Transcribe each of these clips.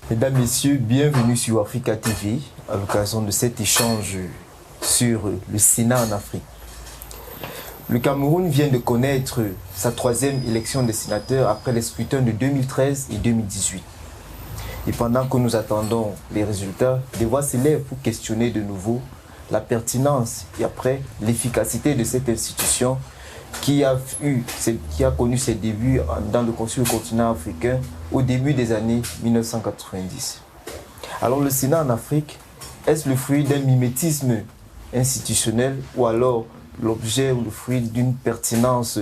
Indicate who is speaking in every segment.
Speaker 1: Mesdames, Messieurs, bienvenue sur Africa TV à l'occasion de cet échange sur le Sénat en Afrique. Le Cameroun vient de connaître sa 3e élection des sénateurs après les scrutins de 2013 et 2018. Et pendant que nous attendons les résultats, des voix s'élèvent pour questionner de nouveau la pertinence et après l'efficacité de cette institution qui a connu ses débuts dans le Conseil du continent africain au début des années 1990. Alors le Sénat en Afrique, est-ce le fruit d'un mimétisme institutionnel ou alors l'objet ou le fruit d'une pertinence,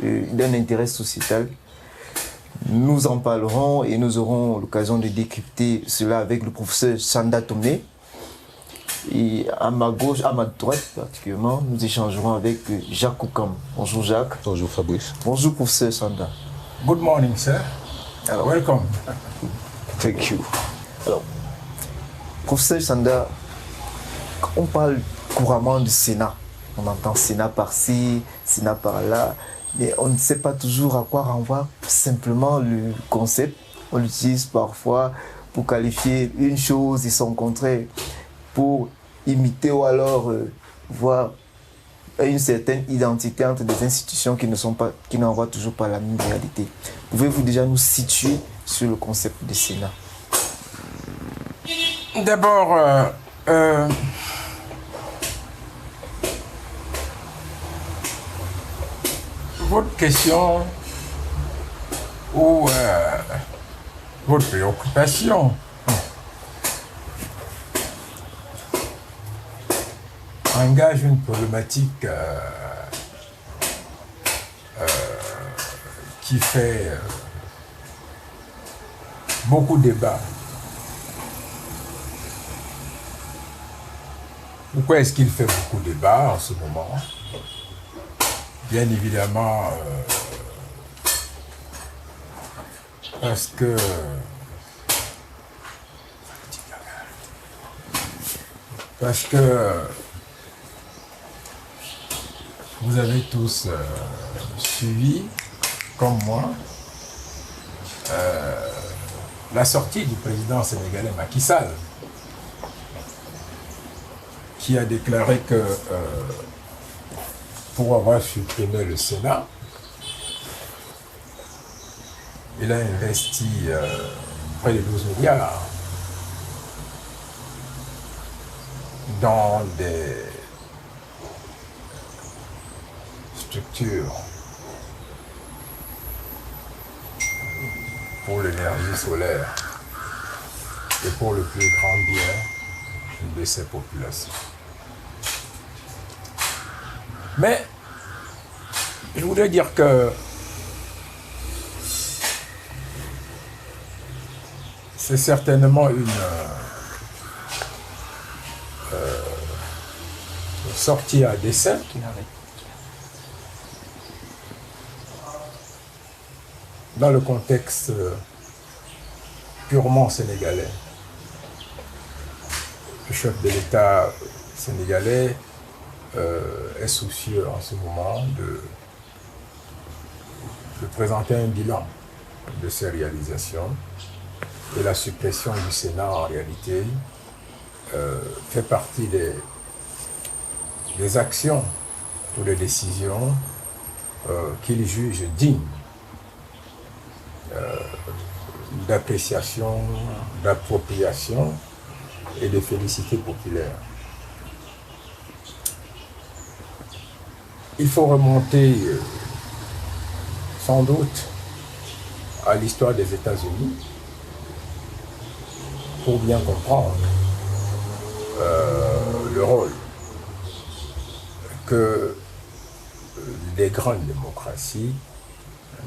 Speaker 1: d'un intérêt sociétal? Nous en parlerons et nous aurons l'occasion de décrypter cela avec le professeur Sanda Tomé. Et à ma gauche, à ma droite particulièrement, nous échangerons avec Jacques Koukam. Bonjour Jacques.
Speaker 2: Bonjour Fabrice.
Speaker 1: Bonjour professeur Sanda.
Speaker 3: Good morning, sir.
Speaker 1: Alors,
Speaker 3: welcome.
Speaker 1: Thank you. Alors, professeur Sanda, on parle couramment du Sénat. On entend Sénat par-ci, Sénat par-là, mais on ne sait pas toujours à quoi renvoie simplement le concept. On l'utilise parfois pour qualifier une chose et son contraire, pour imiter ou alors voir une certaine identité entre des institutions qui n'envoient toujours pas la même réalité. Pouvez-vous déjà nous situer sur le concept de Sénat?
Speaker 3: D'abord, votre question ou votre préoccupation engage une problématique qui fait beaucoup de débat. Pourquoi est-ce qu'il fait beaucoup de débat en ce moment? Bien évidemment, parce que vous avez tous suivi, comme moi, la sortie du président sénégalais Macky Sall, qui a déclaré que pour avoir supprimé le Sénat, il a investi près de 12 milliards dans des structures pour l'énergie solaire et pour le plus grand bien de ces populations. Mais je voudrais dire que c'est certainement une sortie à dessein dans le contexte purement sénégalais. Le chef de l'État sénégalais est soucieux en ce moment de présenter un bilan de ses réalisations, et la suppression du Sénat en réalité fait partie des actions ou des décisions qu'il juge dignes d'appréciation, d'appropriation et de félicité populaire. Il faut remonter sans doute à l'histoire des États-Unis pour bien comprendre le rôle que les grandes démocraties,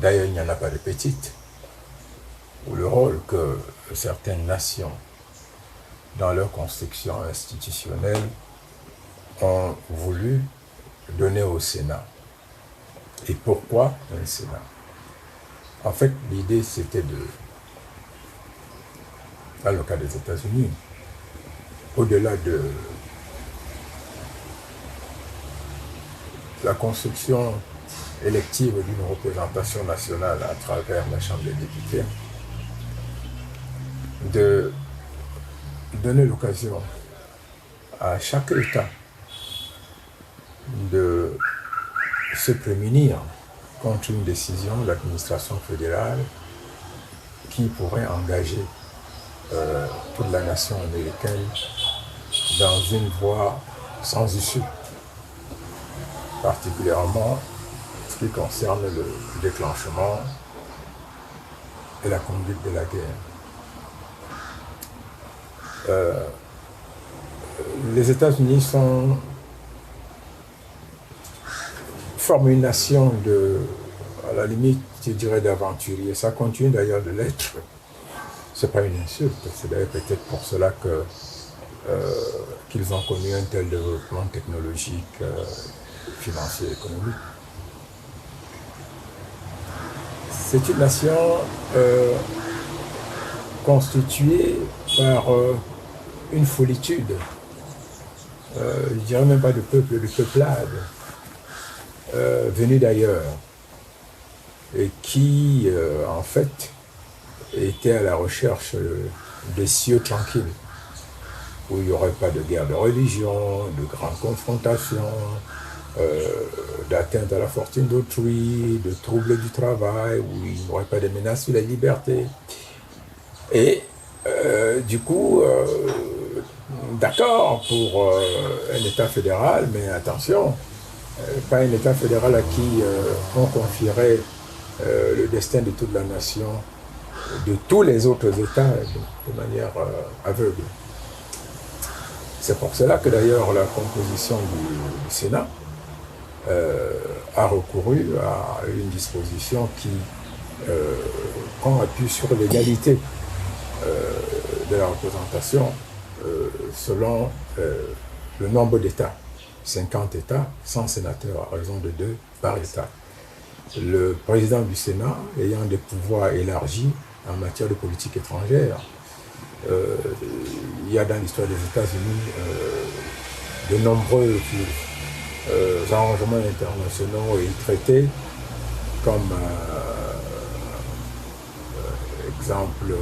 Speaker 3: d'ailleurs il n'y en a pas de petites, ou le rôle que certaines nations dans leur construction institutionnelle ont voulu donner au Sénat. Et pourquoi un Sénat? En fait, l'idée c'était dans le cas des États-Unis, au-delà de la construction élective d'une représentation nationale à travers la Chambre des députés, de donner l'occasion à chaque État de se prémunir contre une décision de l'administration fédérale qui pourrait engager toute la nation américaine dans une voie sans issue, particulièrement ce qui concerne le déclenchement et la conduite de la guerre. Les États-Unis forment une nation à la limite, je dirais, d'aventuriers. Ça continue d'ailleurs de l'être. C'est pas une insulte, c'est d'ailleurs peut-être pour cela qu'ils ont connu un tel développement technologique, financier, économique. C'est une nation constituée par une folitude, je dirais même pas de peuple, de peuplade, venue d'ailleurs, et qui, en fait, était à la recherche de cieux tranquilles, où il n'y aurait pas de guerre de religion, de grandes confrontations, d'atteinte à la fortune d'autrui, de troubles du travail, où il n'y aurait pas de menaces sur la liberté. Et du coup, d'accord pour un État fédéral, mais attention, pas un État fédéral à qui on confierait le destin de toute la nation, de tous les autres États, de manière aveugle. C'est pour cela que d'ailleurs la composition du Sénat a recouru à une disposition qui prend appui sur l'égalité de la représentation selon le nombre d'États. 50 États, 100 sénateurs, à raison de 2 par État. Le président du Sénat ayant des pouvoirs élargis en matière de politique étrangère. Il y a dans l'histoire des États-Unis de nombreux arrangements internationaux et traités, comme exemple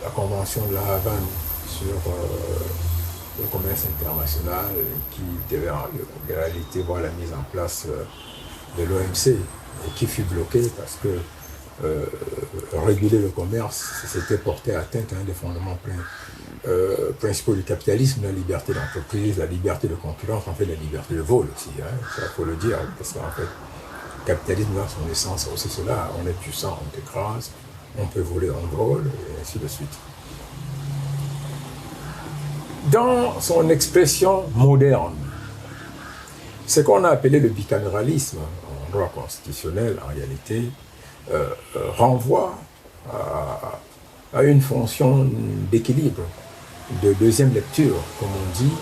Speaker 3: la Convention de la Havane sur le commerce international, qui devait en réalité voir la mise en place de l'OMC, et qui fut bloquée parce que réguler le commerce, c'était porter atteinte à un des fondements principaux du capitalisme, la liberté d'entreprise, la liberté de concurrence, en fait la liberté de vol aussi, hein, ça faut le dire, parce qu'en fait, le capitalisme dans son essence, c'est aussi cela, on est puissant, on t'écrase, on peut voler, on vole, et ainsi de suite. Dans son expression moderne, ce qu'on a appelé le bicaméralisme en droit constitutionnel, en réalité, renvoie à une fonction d'équilibre, de deuxième lecture, comme on dit,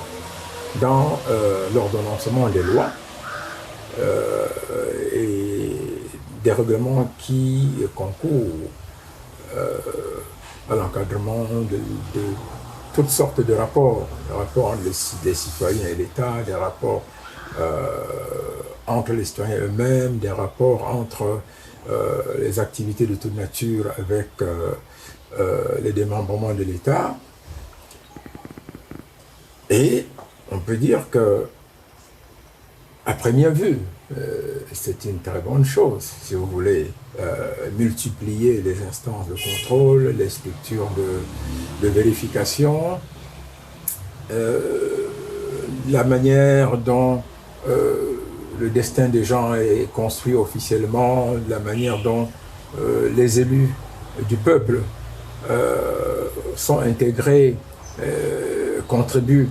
Speaker 3: dans l'ordonnancement des lois et des règlements qui concourent à l'encadrement de toutes sortes de rapports, des rapports entre les citoyens et l'État, des rapports entre les citoyens eux-mêmes, des rapports entre les activités de toute nature avec les démembrements de l'État. Et on peut dire que, à première vue, c'est une très bonne chose, si vous voulez, multiplier les instances de contrôle, les structures de vérification, la manière dont le destin des gens est construit officiellement, la manière dont les élus du peuple sont intégrés, contribuent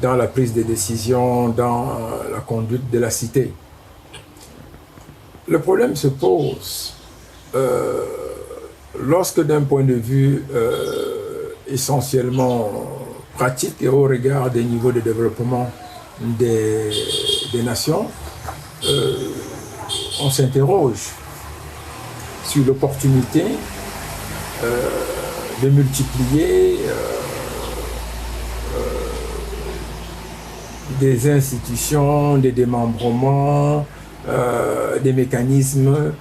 Speaker 3: dans la prise des décisions, dans la conduite de la cité. Le problème se pose lorsque, d'un point de vue essentiellement pratique et au regard des niveaux de développement des nations, on s'interroge sur l'opportunité de multiplier des institutions, des démembrements, des mécanismes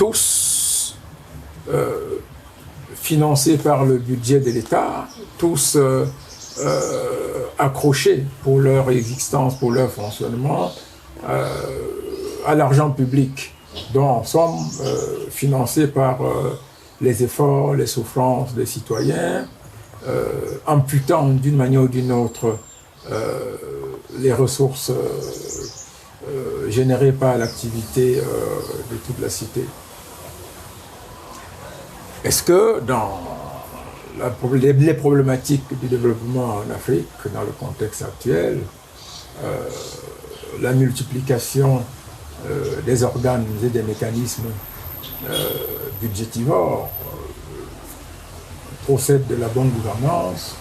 Speaker 3: tous financés par le budget de l'État, tous accrochés pour leur existence, pour leur fonctionnement, à l'argent public, dont en somme financés par les efforts, les souffrances des citoyens, amputant d'une manière ou d'une autre les ressources générées par l'activité de toute la cité. Est-ce que dans les problématiques du développement en Afrique, dans le contexte actuel, la multiplication des organes et des mécanismes budgétivores procède de la bonne gouvernance,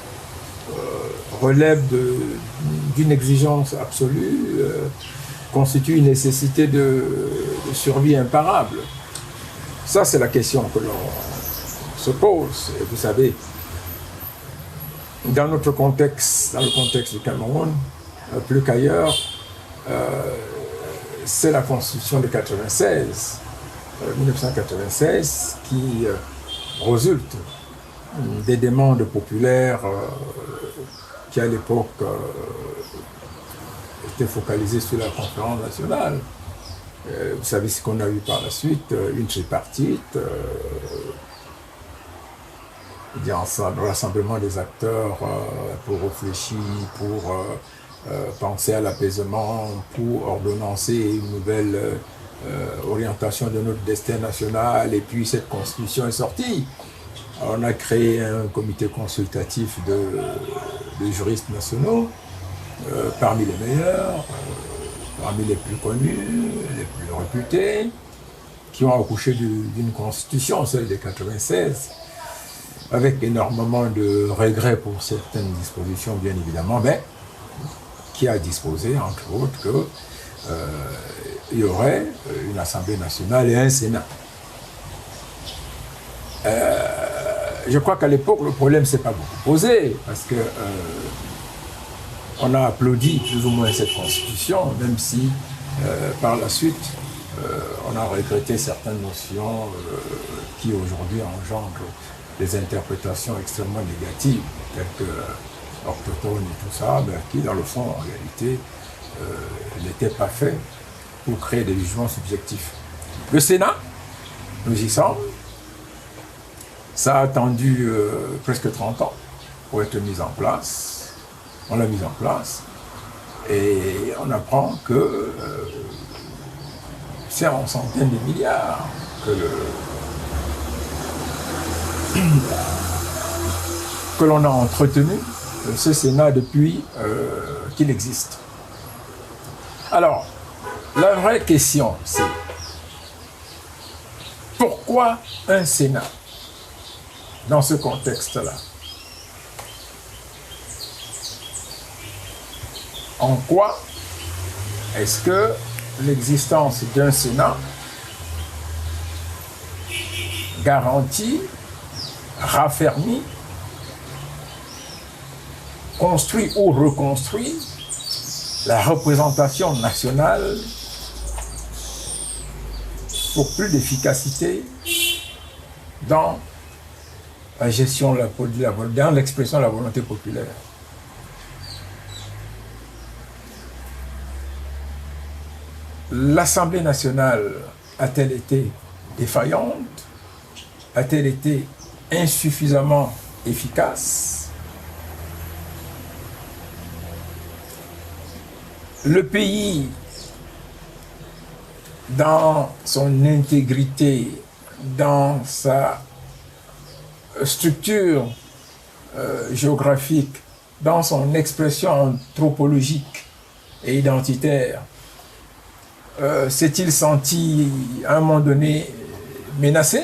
Speaker 3: relève d'une exigence absolue, constitue une nécessité de survie imparable? Ça, c'est la question que l'on se pose. Et vous savez, dans notre contexte, dans le contexte du Cameroun, plus qu'ailleurs, c'est la Constitution de 1996, qui résulte des demandes populaires qui, à l'époque, étaient focalisées sur la conférence nationale. Vous savez ce qu'on a eu par la suite, une tripartite, un rassemblement des acteurs pour réfléchir, pour penser à l'apaisement, pour ordonnancer une nouvelle orientation de notre destin national, et puis cette constitution est sortie. On a créé un comité consultatif de juristes nationaux, parmi les meilleurs, parmi les plus connus, les plus réputés, qui ont accouché d'une constitution, celle de 96, avec énormément de regrets pour certaines dispositions, bien évidemment, mais qui a disposé, entre autres, qu'il y aurait une Assemblée nationale et un Sénat. Je crois qu'à l'époque, le problème ne s'est pas beaucoup posé, parce que on a applaudi plus ou moins cette constitution, même si par la suite, on a regretté certaines notions qui aujourd'hui engendrent des interprétations extrêmement négatives, telles que orthotone et tout ça, mais qui, dans le fond, en réalité, n'étaient pas faits pour créer des jugements subjectifs. Le Sénat, nous y sommes. Ça a attendu presque 30 ans pour être mis en place. On l'a mis en place. Et on apprend que c'est en centaines de milliards que l'on a entretenu ce Sénat depuis qu'il existe. Alors, la vraie question, c'est pourquoi un Sénat dans ce contexte-là? En quoi est-ce que l'existence d'un Sénat garantit, raffermit, construit ou reconstruit la représentation nationale pour plus d'efficacité dans la gestion dans l'expression de la volonté populaire? L'Assemblée nationale a-t-elle été défaillante? A-t-elle été insuffisamment efficace? Le pays, dans son intégrité, dans sa structure géographique, dans son expression anthropologique et identitaire, s'est-il senti à un moment donné menacé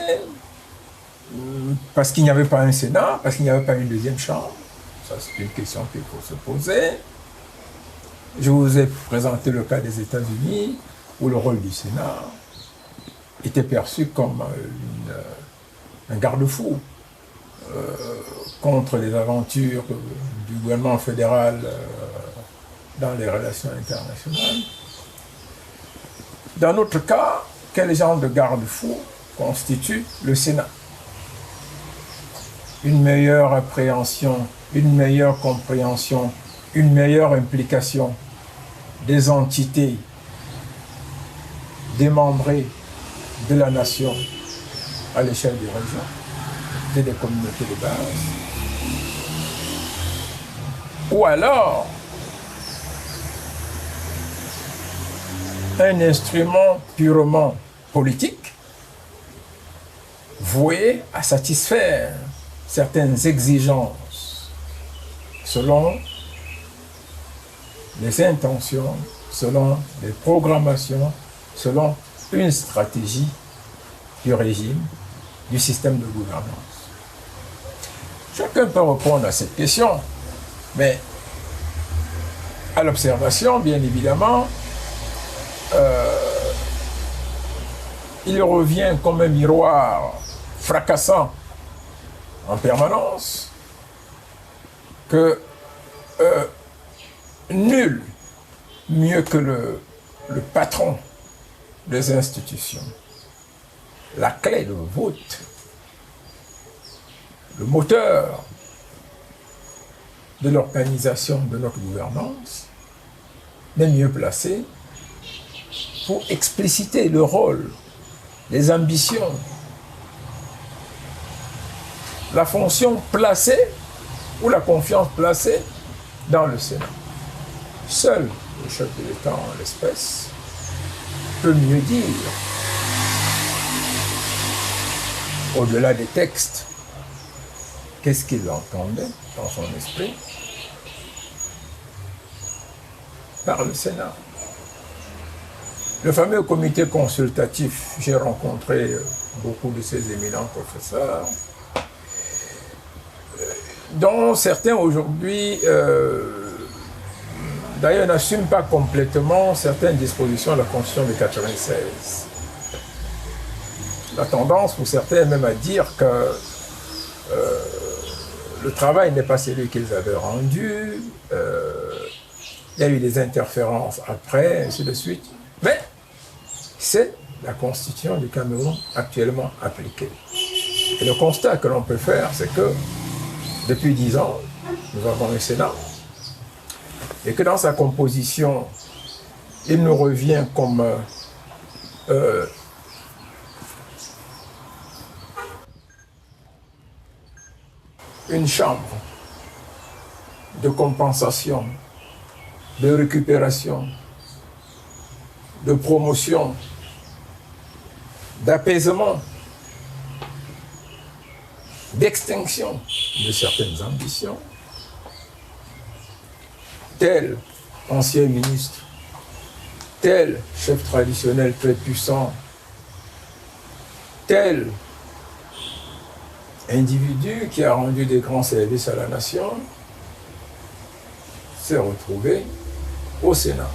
Speaker 3: parce qu'il n'y avait pas un Sénat, parce qu'il n'y avait pas une deuxième chambre? Ça, c'est une question qu'il faut se poser. Je vous ai présenté le cas des États-Unis, où le rôle du Sénat était perçu comme un garde-fou contre les aventures du gouvernement fédéral dans les relations internationales. Dans notre cas, quel genre de garde-fou constitue le Sénat. Une meilleure appréhension, une meilleure compréhension, une meilleure implication des entités démembrées de la nation à l'échelle des régions et des communautés de base. Ou alors, un instrument purement politique voué à satisfaire certaines exigences selon les intentions, selon les programmations, selon une stratégie du régime, du système de gouvernance. Chacun peut répondre à cette question, mais à l'observation, bien évidemment, il revient comme un miroir fracassant en permanence que nul mieux que le patron des institutions, la clé de voûte, le moteur de l'organisation de notre gouvernance, n'est mieux placé pour expliciter le rôle, les ambitions, la fonction placée ou la confiance placée dans le Sénat. Seul le chef de l'État, en l'espèce, peut mieux dire, au-delà des textes, qu'est-ce qu'il entendait dans son esprit par le Sénat. Le fameux comité consultatif, j'ai rencontré beaucoup de ces éminents professeurs, dont certains aujourd'hui, d'ailleurs, n'assument pas complètement certaines dispositions de la Constitution de 1996. La tendance pour certains est même à dire que le travail n'est pas celui qu'ils avaient rendu, il y a eu des interférences après, ainsi de suite, mais c'est la Constitution du Cameroun actuellement appliquée. Et le constat que l'on peut faire, c'est que depuis 10 ans, nous avons un Sénat, et que dans sa composition, il nous revient comme une chambre de compensation, de récupération, de promotion, d'apaisement, d'extinction de certaines ambitions. Tel ancien ministre, tel chef traditionnel très puissant, tel individu qui a rendu des grands services à la nation, s'est retrouvé au Sénat,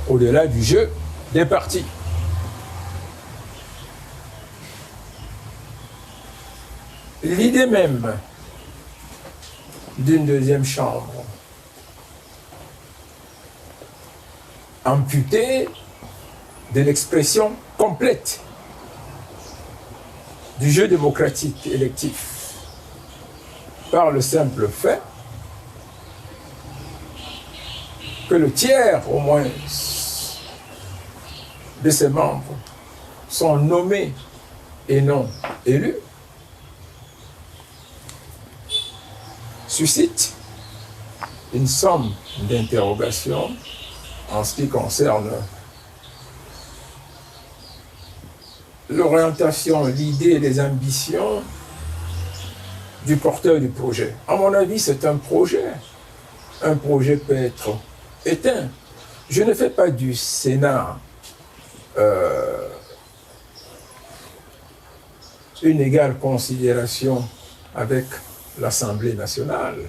Speaker 3: au-delà du jeu des partis. L'idée même d'une deuxième chambre amputée de l'expression complète du jeu démocratique électif par le simple fait que le tiers au moins de ses membres sont nommés et non élus, suscite une somme d'interrogations en ce qui concerne l'orientation, l'idée et les ambitions du porteur du projet. À mon avis, c'est un projet. Un projet peut être éteint. Je ne fais pas du Sénat une égale considération avec l'Assemblée nationale,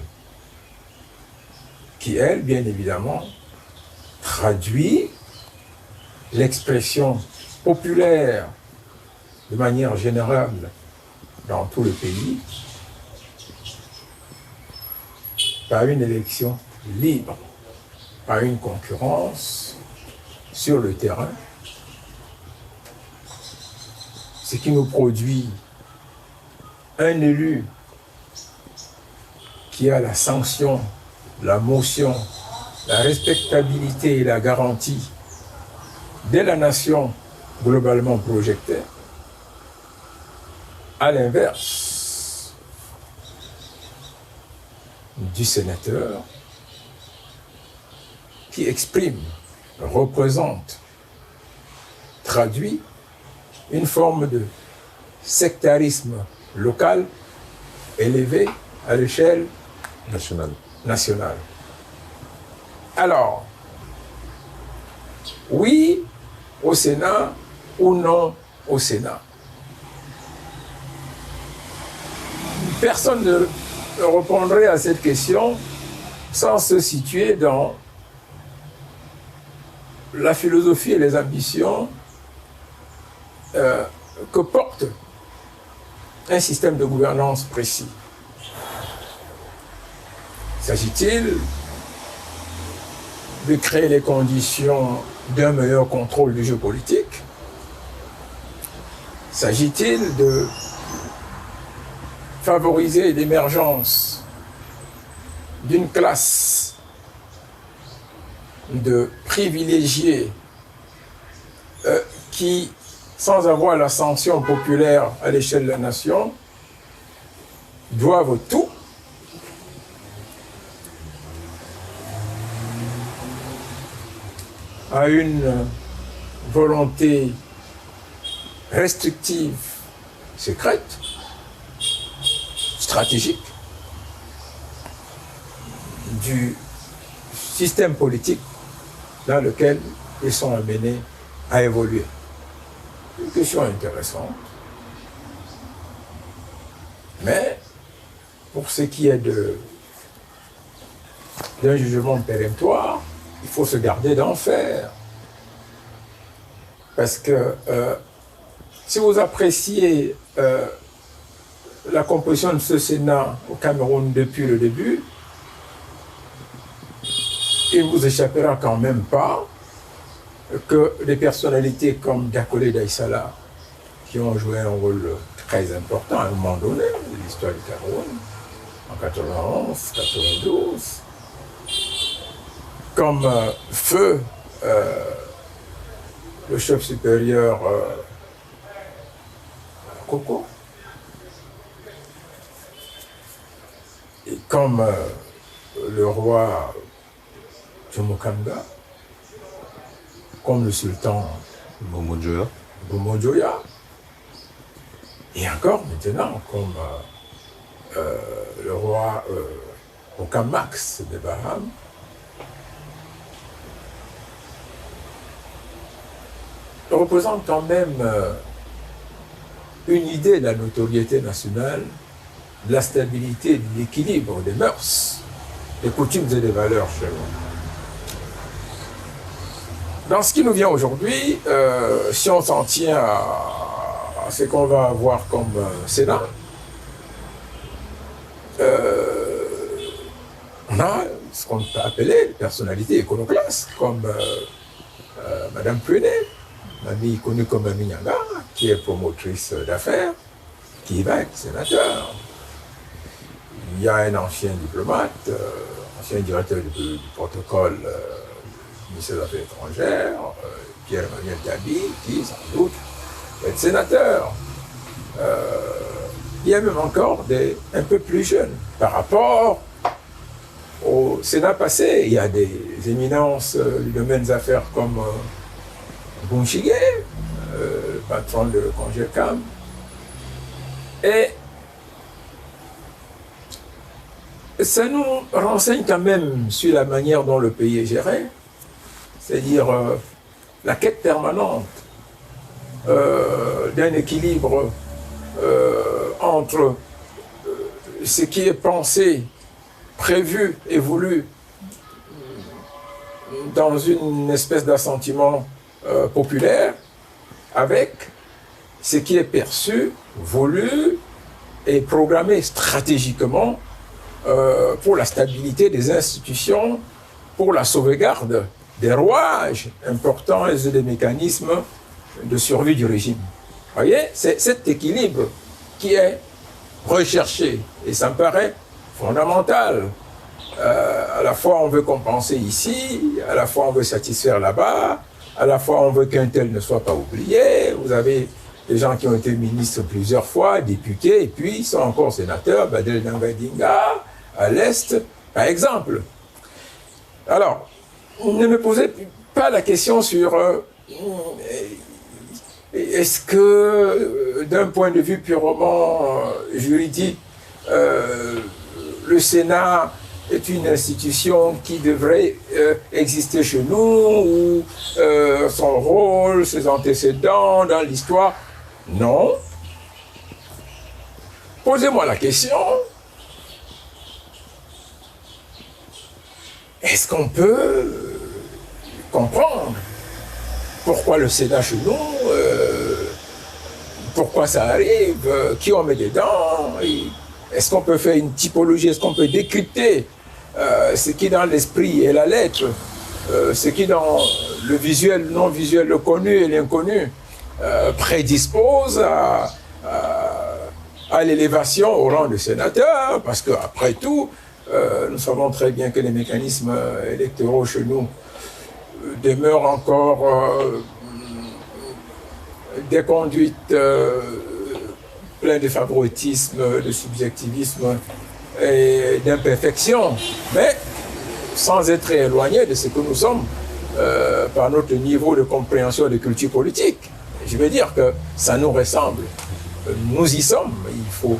Speaker 3: qui, elle, bien évidemment, traduit l'expression populaire de manière générale dans tout le pays par une élection libre, par une concurrence sur le terrain ce qui nous produit un élu qui a la sanction, la motion, la respectabilité et la garantie de la nation globalement projetée. À l'inverse du sénateur qui exprime, représente, traduit une forme de sectarisme local élevé à l'échelle nationale. Alors, oui au Sénat ou non au Sénat. Personne ne répondrait à cette question sans se situer dans la philosophie et les ambitions que porte un système de gouvernance précis. S'agit-il de créer les conditions d'un meilleur contrôle du jeu politique? S'agit-il de favoriser l'émergence d'une classe de privilégiés qui, sans avoir la sanction populaire à l'échelle de la nation, doivent tout à une volonté restrictive, secrète, stratégique du système politique dans lequel ils sont amenés à évoluer. Une question intéressante. Mais pour ce qui est d'un jugement péremptoire, il faut se garder d'en faire. Parce que si vous appréciez la composition de ce Sénat au Cameroun depuis le début, il ne vous échappera quand même pas que des personnalités comme Dakole Daïsala, qui ont joué un rôle très important à un moment donné de l'histoire du Cameroun, en 91, 92, comme Feu, le chef supérieur Koko, et comme le roi Tchomokanga, comme le sultan Boumodjoya, et encore maintenant comme le roi Okamax des Bahamas. Représente quand même une idée de la notoriété nationale, de la stabilité, de l'équilibre des mœurs, des coutumes et des valeurs chez nous. Dans ce qui nous vient aujourd'hui, si on s'en tient à ce qu'on va avoir comme Sénat, on a ce qu'on peut appeler des personnalités iconoclastes, comme Madame Prunet, mamie connue comme Mamie Nyanga, qui est promotrice d'affaires, qui va être sénateur. Il y a un ancien diplomate, ancien directeur du protocole du ministère des Affaires étrangères, Pierre-Emmanuel Gabi, qui sans doute va être sénateur. Il y a même encore des un peu plus jeunes par rapport au Sénat passé. Il y a des éminences du domaine des affaires comme Bunchige, le patron de Congecam. Et ça nous renseigne quand même sur la manière dont le pays est géré, c'est-à-dire la quête permanente d'un équilibre entre ce qui est pensé, prévu et voulu dans une espèce d'assentiment populaire, avec ce qui est perçu, voulu et programmé stratégiquement pour la stabilité des institutions, pour la sauvegarde des rouages importants et des mécanismes de survie du régime. voyez, c'est cet équilibre qui est recherché. Et ça me paraît fondamental. À la fois, on veut compenser ici, à la fois, on veut satisfaire là-bas, à la fois, on veut qu'un tel ne soit pas oublié. Vous avez des gens qui ont été ministres plusieurs fois, députés, et puis ils sont encore sénateurs, Badel Dangadinga, à l'Est, par exemple. Alors, ne me posez pas la question sur est-ce que, d'un point de vue purement juridique, le Sénat est une institution qui devrait exister chez nous, ou son rôle, ses antécédents dans l'histoire. Non. Posez-moi la question. Est-ce qu'on peut comprendre pourquoi le Sénat chez nous, pourquoi ça arrive, qui on met dedans? Est-ce qu'on peut faire une typologie? Est-ce qu'on peut décrypter ce qui dans l'esprit et la lettre, ce qui dans le visuel, le non-visuel, le connu et l'inconnu prédispose à l'élévation au rang de sénateur? Parce qu'après tout, nous savons très bien que les mécanismes électoraux chez nous demeurent encore des conduites pleines de favoritisme, de subjectivisme et d'imperfection, mais sans être éloignés de ce que nous sommes par notre niveau de compréhension de culture politique. Je veux dire que ça nous ressemble. Nous y sommes, il faut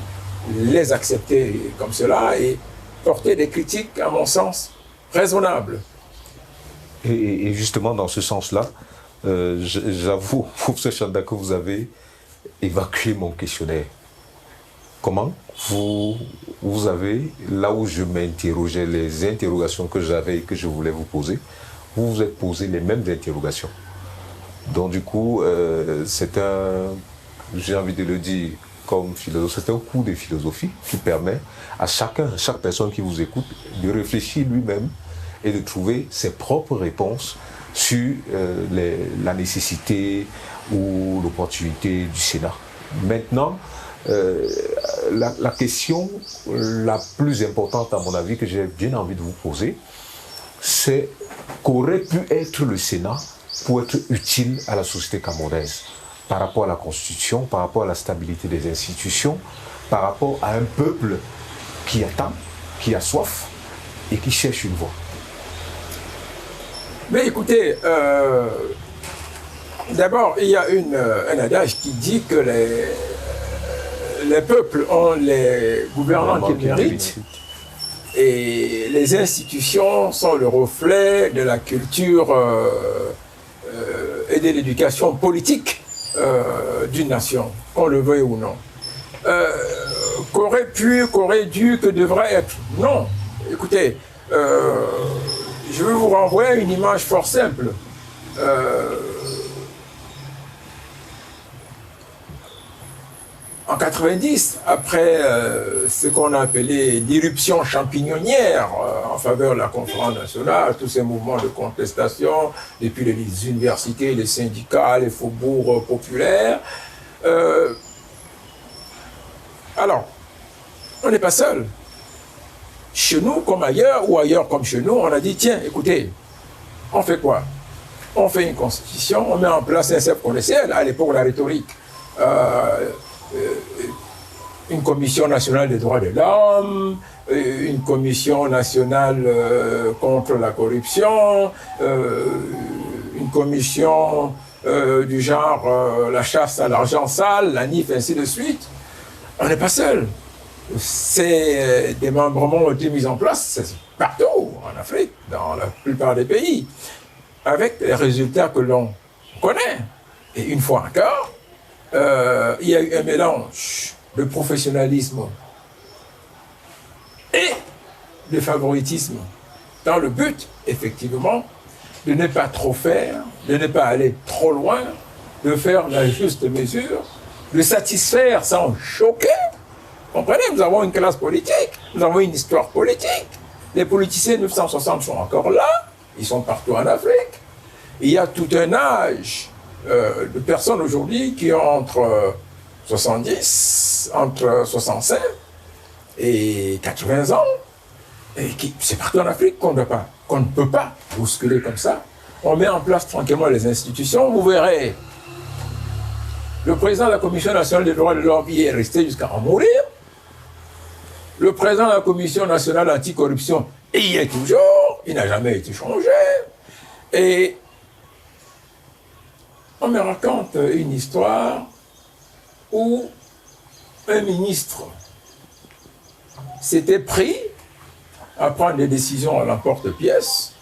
Speaker 3: les accepter comme cela et porter des critiques, à mon sens, raisonnables.
Speaker 2: Et justement, dans ce sens-là, j'avoue, professeur Chanda, que vous avez évacué mon questionnaire. Comment vous avez, là où je m'interrogeais, les interrogations que j'avais et que je voulais vous poser, vous vous êtes posé les mêmes interrogations. Donc du coup, c'est un, j'ai envie de le dire comme philosophe, c'est un cours de philosophie qui permet à chaque personne qui vous écoute de réfléchir lui-même et de trouver ses propres réponses sur la nécessité ou l'opportunité du Sénat. Maintenant, la question la plus importante à mon avis que j'ai bien envie de vous poser, c'est qu'aurait pu être le Sénat pour être utile à la société camerounaise par rapport à la Constitution, par rapport à la stabilité des institutions, par rapport à un peuple qui attend, qui a soif et qui cherche une voie.
Speaker 3: Mais écoutez, d'abord, il y a un adage qui dit que les peuples ont les gouvernants qu'ils méritent et les institutions sont le reflet de la culture et de l'éducation politique d'une nation, qu'on le veuille ou non. Qu'aurait pu, qu'aurait dû, que devrait être? Non. Écoutez, je veux vous renvoyer à une image fort simple. En 90, après ce qu'on a appelé l'irruption champignonnière en faveur de la conférence nationale, tous ces mouvements de contestation, depuis les universités, les syndicats, les faubourgs populaires, alors, on n'est pas seul. Chez nous comme ailleurs, ou ailleurs comme chez nous, on a dit, tiens, écoutez, on fait quoi? On fait une constitution, on met en place un chef conditionnel, à l'époque la rhétorique. Une commission nationale des droits de l'homme, une commission nationale contre la corruption, une commission du genre la chasse à l'argent sale, la NIF, ainsi de suite. On n'est pas seul. Ces démembrements ont été mis en place partout en Afrique, dans la plupart des pays, avec les résultats que l'on connaît. Et une fois encore, il y a eu un mélange de professionnalisme et de favoritisme, dans le but, effectivement, de ne pas trop faire, de ne pas aller trop loin, de faire la juste mesure, de satisfaire sans choquer. Comprenez, nous avons une classe politique, nous avons une histoire politique. Les politiciens de 1960 sont encore là, ils sont partout en Afrique. Il y a tout un âge de personnes aujourd'hui qui ont entre 70, entre 65 et 80 ans, et c'est partout en Afrique qu'on ne peut pas bousculer comme ça. On met en place tranquillement les institutions, vous verrez. Le président de la Commission nationale des droits de l'homme y est resté jusqu'à en mourir. Le président de la Commission nationale anticorruption y est toujours, il n'a jamais été changé. Et on me raconte une histoire où un ministre s'était pris à prendre des décisions à l'emporte-pièce.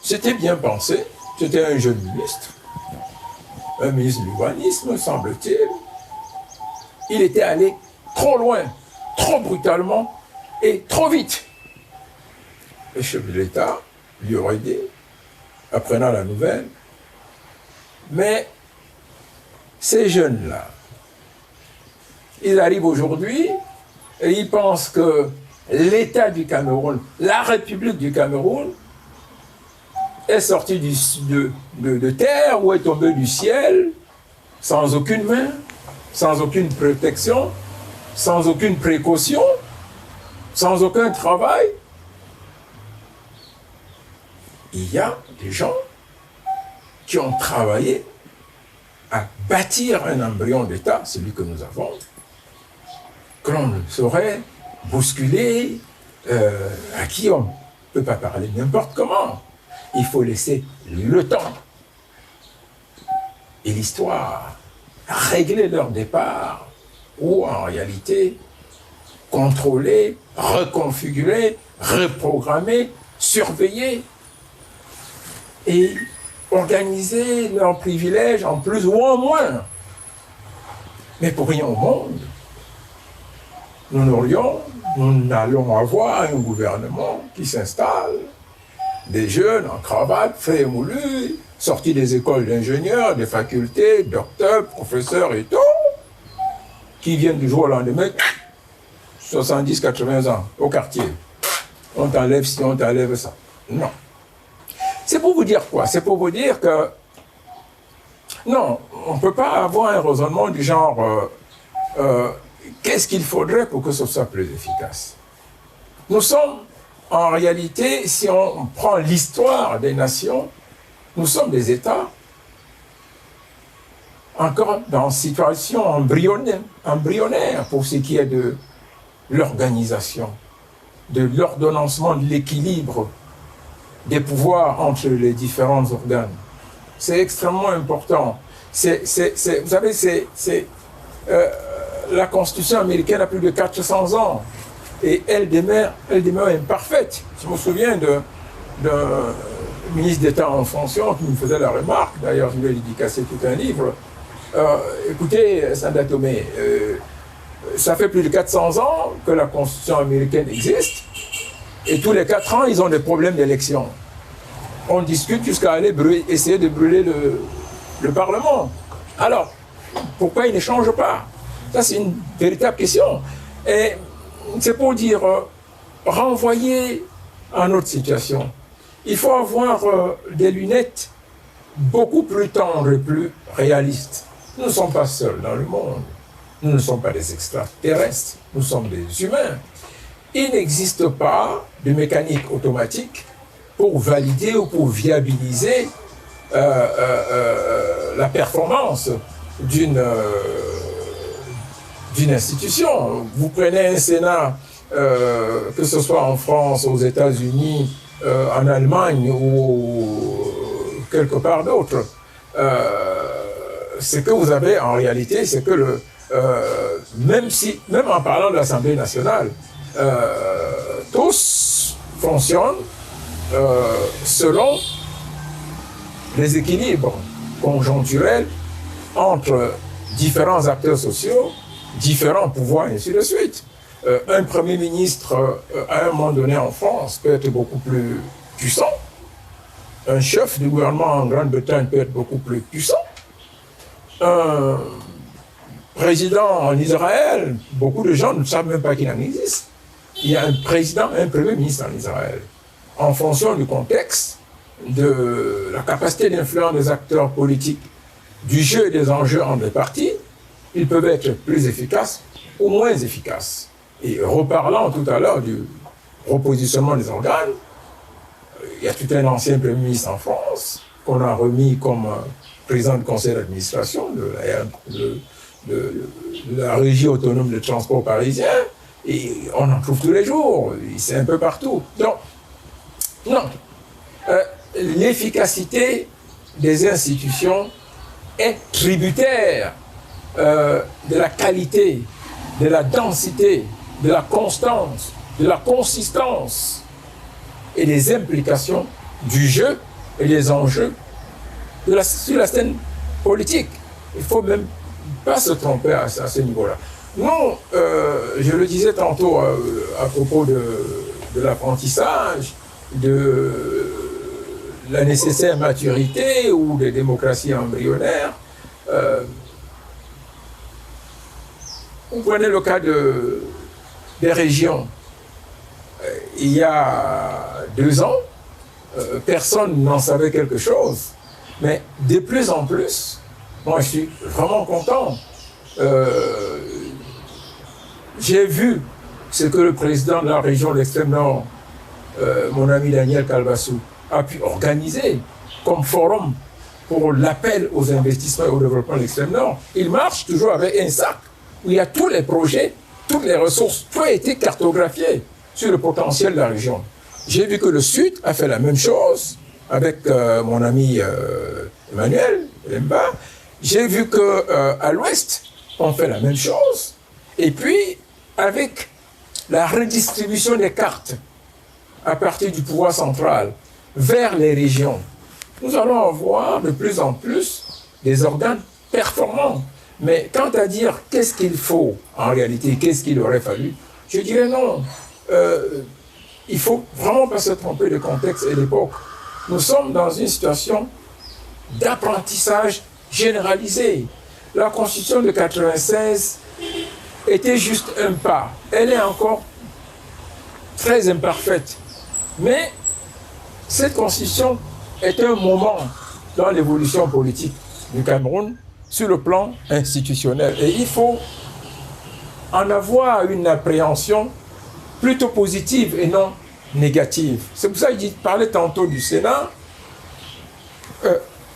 Speaker 3: C'était bien pensé, c'était un jeune ministre, un ministre de l'urbanisme, semble-t-il. Il était allé trop loin, trop brutalement et trop vite. Le chef de l'État lui aurait dit, apprenant la nouvelle, mais ces jeunes-là, ils arrivent aujourd'hui et ils pensent que l'État du Cameroun, la République du Cameroun, est sortie de terre ou est tombée du ciel sans aucune main, sans aucune protection, sans aucune précaution, sans aucun travail. Il y a des gens qui ont travaillé à bâtir un embryon d'État, celui que nous avons, que l'on ne saurait bousculer, à qui on ne peut pas parler n'importe comment. Il faut laisser le temps et l'histoire régler leur départ, ou en réalité contrôler, reconfigurer, reprogrammer, surveiller et organiser leurs privilèges en plus ou en moins. Mais pour rien au monde, nous allons avoir un gouvernement qui s'installe, des jeunes en cravate, faits et moulus, sortis des écoles d'ingénieurs, des facultés, docteurs, professeurs et tout, qui viennent du jour au lendemain, 70, 80 ans, au quartier. On t'enlève ci, on t'enlève ça. Non. C'est pour vous dire quoi? C'est pour vous dire que non, on ne peut pas avoir un raisonnement du genre qu'est-ce qu'il faudrait pour que ce soit plus efficace. Nous sommes, en réalité, si on prend l'histoire des nations, nous sommes des États encore dans une situation embryonnaire pour ce qui est de l'organisation, de l'ordonnancement, de l'équilibre des pouvoirs entre les différents organes. C'est extrêmement important. Vous savez, la Constitution américaine a plus de 400 ans et elle demeure imparfaite. Je me souviens d'un ministre d'État en fonction qui me faisait la remarque, d'ailleurs je lui ai dédicacé tout un livre. Écoutez, Sanda Tomé, ça fait plus de 400 ans que la Constitution américaine existe et tous les 4 ans, ils ont des problèmes d'élection. On discute jusqu'à aller essayer de brûler le Parlement. Alors, pourquoi ils ne changent pas? Ça, c'est une véritable question. Et c'est pour dire, renvoyer à notre situation. Il faut avoir des lunettes beaucoup plus tendres et plus réalistes. Nous ne sommes pas seuls dans le monde. Nous ne sommes pas des extraterrestres. Nous sommes des humains. Il n'existe pas de mécanique automatique pour valider ou pour viabiliser la performance d'une institution. Vous prenez un Sénat, que ce soit en France, aux États-Unis, en Allemagne ou quelque part d'autre, ce que vous avez en réalité, c'est que même en parlant de l'Assemblée nationale, tous fonctionnent selon les équilibres conjoncturels entre différents acteurs sociaux, différents pouvoirs, et ainsi de suite. Un Premier ministre, à un moment donné en France, peut être beaucoup plus puissant. Un chef du gouvernement en Grande-Bretagne peut être beaucoup plus puissant. Un président en Israël, beaucoup de gens ne savent même pas qu'il en existe. Il y a un président, un Premier ministre en Israël. En fonction du contexte, de la capacité d'influence des acteurs politiques du jeu et des enjeux entre les partis, ils peuvent être plus efficaces ou moins efficaces. Et reparlant tout à l'heure du repositionnement des organes, il y a tout un ancien Premier ministre en France qu'on a remis comme président du conseil d'administration de la régie autonome de transport parisien, et on en trouve tous les jours, c'est un peu partout. Donc, non, l'efficacité des institutions est tributaire de la qualité, de la densité, de la constance, de la consistance et des implications du jeu et des enjeux sur la scène politique. Il ne faut même pas se tromper à ce niveau-là. Nous, je le disais tantôt à propos de l'apprentissage, de la nécessaire maturité ou des démocraties embryonnaires. Vous prenez le cas des régions. Il y a 2 ans, personne n'en savait quelque chose. Mais de plus en plus, moi je suis vraiment content. J'ai vu ce que le président de la région de l'Extrême-Nord, mon ami Daniel Calbassou, a pu organiser comme forum pour l'appel aux investissements et au développement de l'Extrême-Nord. Il marche toujours avec un sac où il y a tous les projets, toutes les ressources, tout a été cartographié sur le potentiel de la région. J'ai vu que le Sud a fait la même chose avec mon ami Emmanuel Lemba. J'ai vu qu'à l'Ouest, on fait la même chose. Et puis, avec la redistribution des cartes à partir du pouvoir central vers les régions, nous allons avoir de plus en plus des organes performants. Mais quant à dire qu'est-ce qu'il faut en réalité, qu'est-ce qu'il aurait fallu, je dirais non. Il ne faut vraiment pas se tromper de contexte et d'époque. Nous sommes dans une situation d'apprentissage généralisé. La Constitution de 1996 était juste un pas. Elle est encore très imparfaite. Mais cette Constitution est un moment dans l'évolution politique du Cameroun sur le plan institutionnel. Et il faut en avoir une appréhension plutôt positive et non négative. C'est pour ça que je parlais tantôt du Sénat.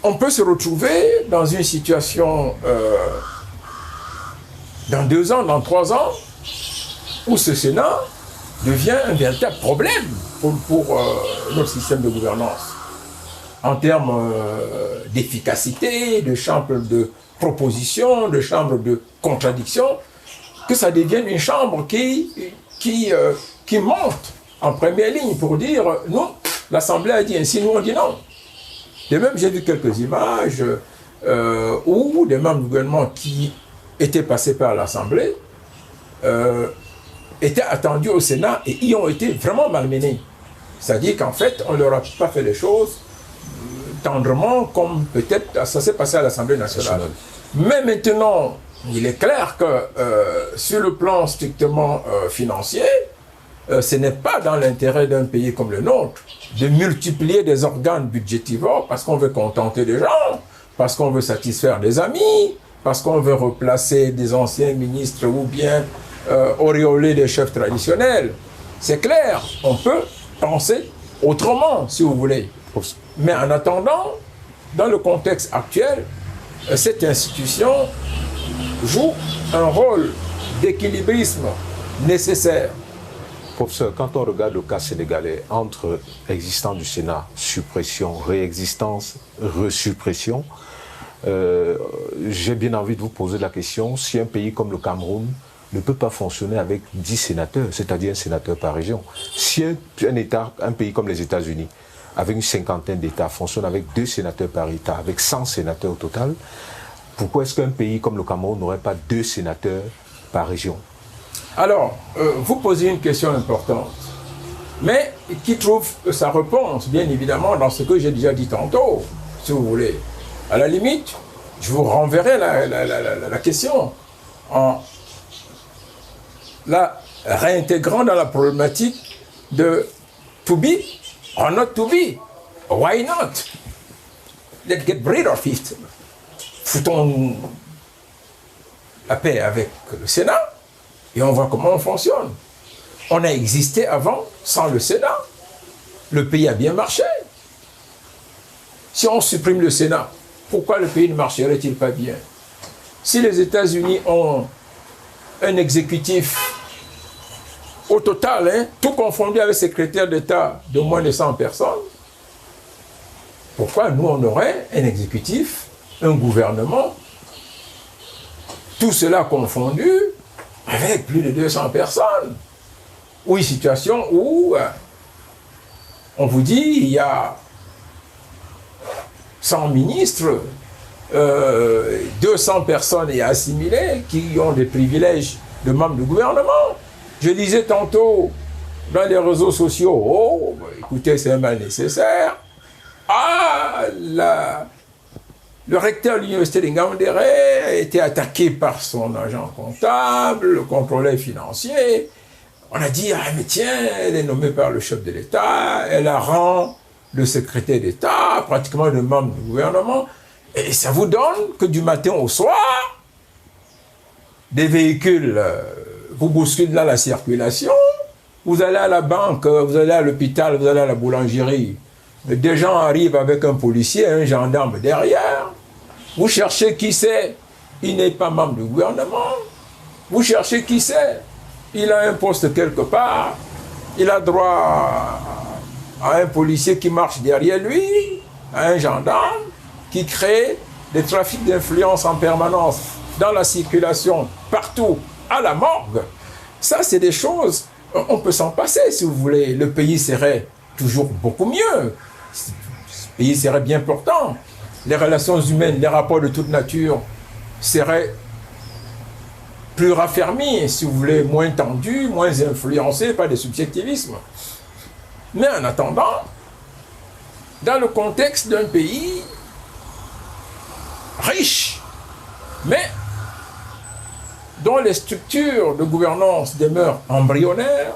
Speaker 3: On peut se retrouver dans une situation dans 2 ans, dans 3 ans, où ce Sénat devient un véritable problème pour notre système de gouvernance. En termes d'efficacité, de chambre de proposition, de chambre de contradiction, que ça devienne une chambre qui monte en première ligne pour dire non, l'Assemblée a dit ainsi, nous on dit non. De même, j'ai vu quelques images où des membres du gouvernement qui étaient passés par l'Assemblée étaient attendus au Sénat et y ont été vraiment malmenés. C'est-à-dire qu'en fait, on ne leur a pas fait les choses tendrement comme peut-être ça s'est passé à l'Assemblée nationale. Mais maintenant, il est clair que sur le plan strictement financier, ce n'est pas dans l'intérêt d'un pays comme le nôtre de multiplier des organes budgétivores parce qu'on veut contenter des gens, parce qu'on veut satisfaire des amis, parce qu'on veut replacer des anciens ministres ou bien auréoler des chefs traditionnels. C'est clair, on peut penser autrement, si vous voulez. Mais en attendant, dans le contexte actuel, cette institution joue un rôle d'équilibrisme nécessaire.
Speaker 2: Professeur, quand on regarde le cas sénégalais, entre existence du Sénat, suppression, réexistence, resuppression, j'ai bien envie de vous poser la question, si un pays comme le Cameroun ne peut pas fonctionner avec 10 sénateurs, c'est-à-dire un sénateur par région, si un pays comme les États-Unis, avec une 50aine d'États, fonctionne avec 2 sénateurs par État, avec 100 sénateurs au total, pourquoi est-ce qu'un pays comme le Cameroun n'aurait pas 2 sénateurs par région?
Speaker 3: Alors, vous posez une question importante, mais qui trouve sa réponse, bien évidemment, dans ce que j'ai déjà dit tantôt, si vous voulez. À la limite, je vous renverrai la question en la réintégrant dans la problématique de to be or not to be. Why not? Let's get rid of it. foutons la paix avec le Sénat et on voit comment on fonctionne. On a existé avant sans le Sénat. Le pays a bien marché. Si on supprime le Sénat, pourquoi le pays ne marcherait-il pas bien? Si les États-Unis ont un exécutif au total, tout confondu avec secrétaire d'État de moins de 100 personnes, pourquoi nous on aurait un exécutif, un gouvernement, tout cela confondu avec plus de 200 personnes? Ou une situation où on vous dit il y a 100 ministres, 200 personnes et assimilées qui ont des privilèges de membres du gouvernement. Je disais tantôt dans les réseaux sociaux, oh, écoutez, c'est un mal nécessaire. Ah, le recteur de l'université de Ngaoundéré a été attaqué par son agent comptable, le contrôleur financier. On a dit, ah mais tiens, elle est nommée par le chef de l'État, elle a rang de secrétaire d'État, pratiquement de membre du gouvernement. Et ça vous donne que du matin au soir, des véhicules vous bousculent dans la circulation, vous allez à la banque, vous allez à l'hôpital, vous allez à la boulangerie. Des gens arrivent avec un policier, un gendarme derrière. Vous cherchez qui c'est, il n'est pas membre du gouvernement. Vous cherchez qui c'est, il a un poste quelque part, il a droit à un policier qui marche derrière lui, à un gendarme qui crée des trafics d'influence en permanence dans la circulation, partout, à la morgue. Ça, c'est des choses, on peut s'en passer si vous voulez. Le pays serait toujours beaucoup mieux. Le pays serait bien portant. Les relations humaines, les rapports de toute nature seraient plus raffermis, si vous voulez, moins tendus, moins influencés par des subjectivismes. Mais en attendant, dans le contexte d'un pays riche, mais dont les structures de gouvernance demeurent embryonnaires,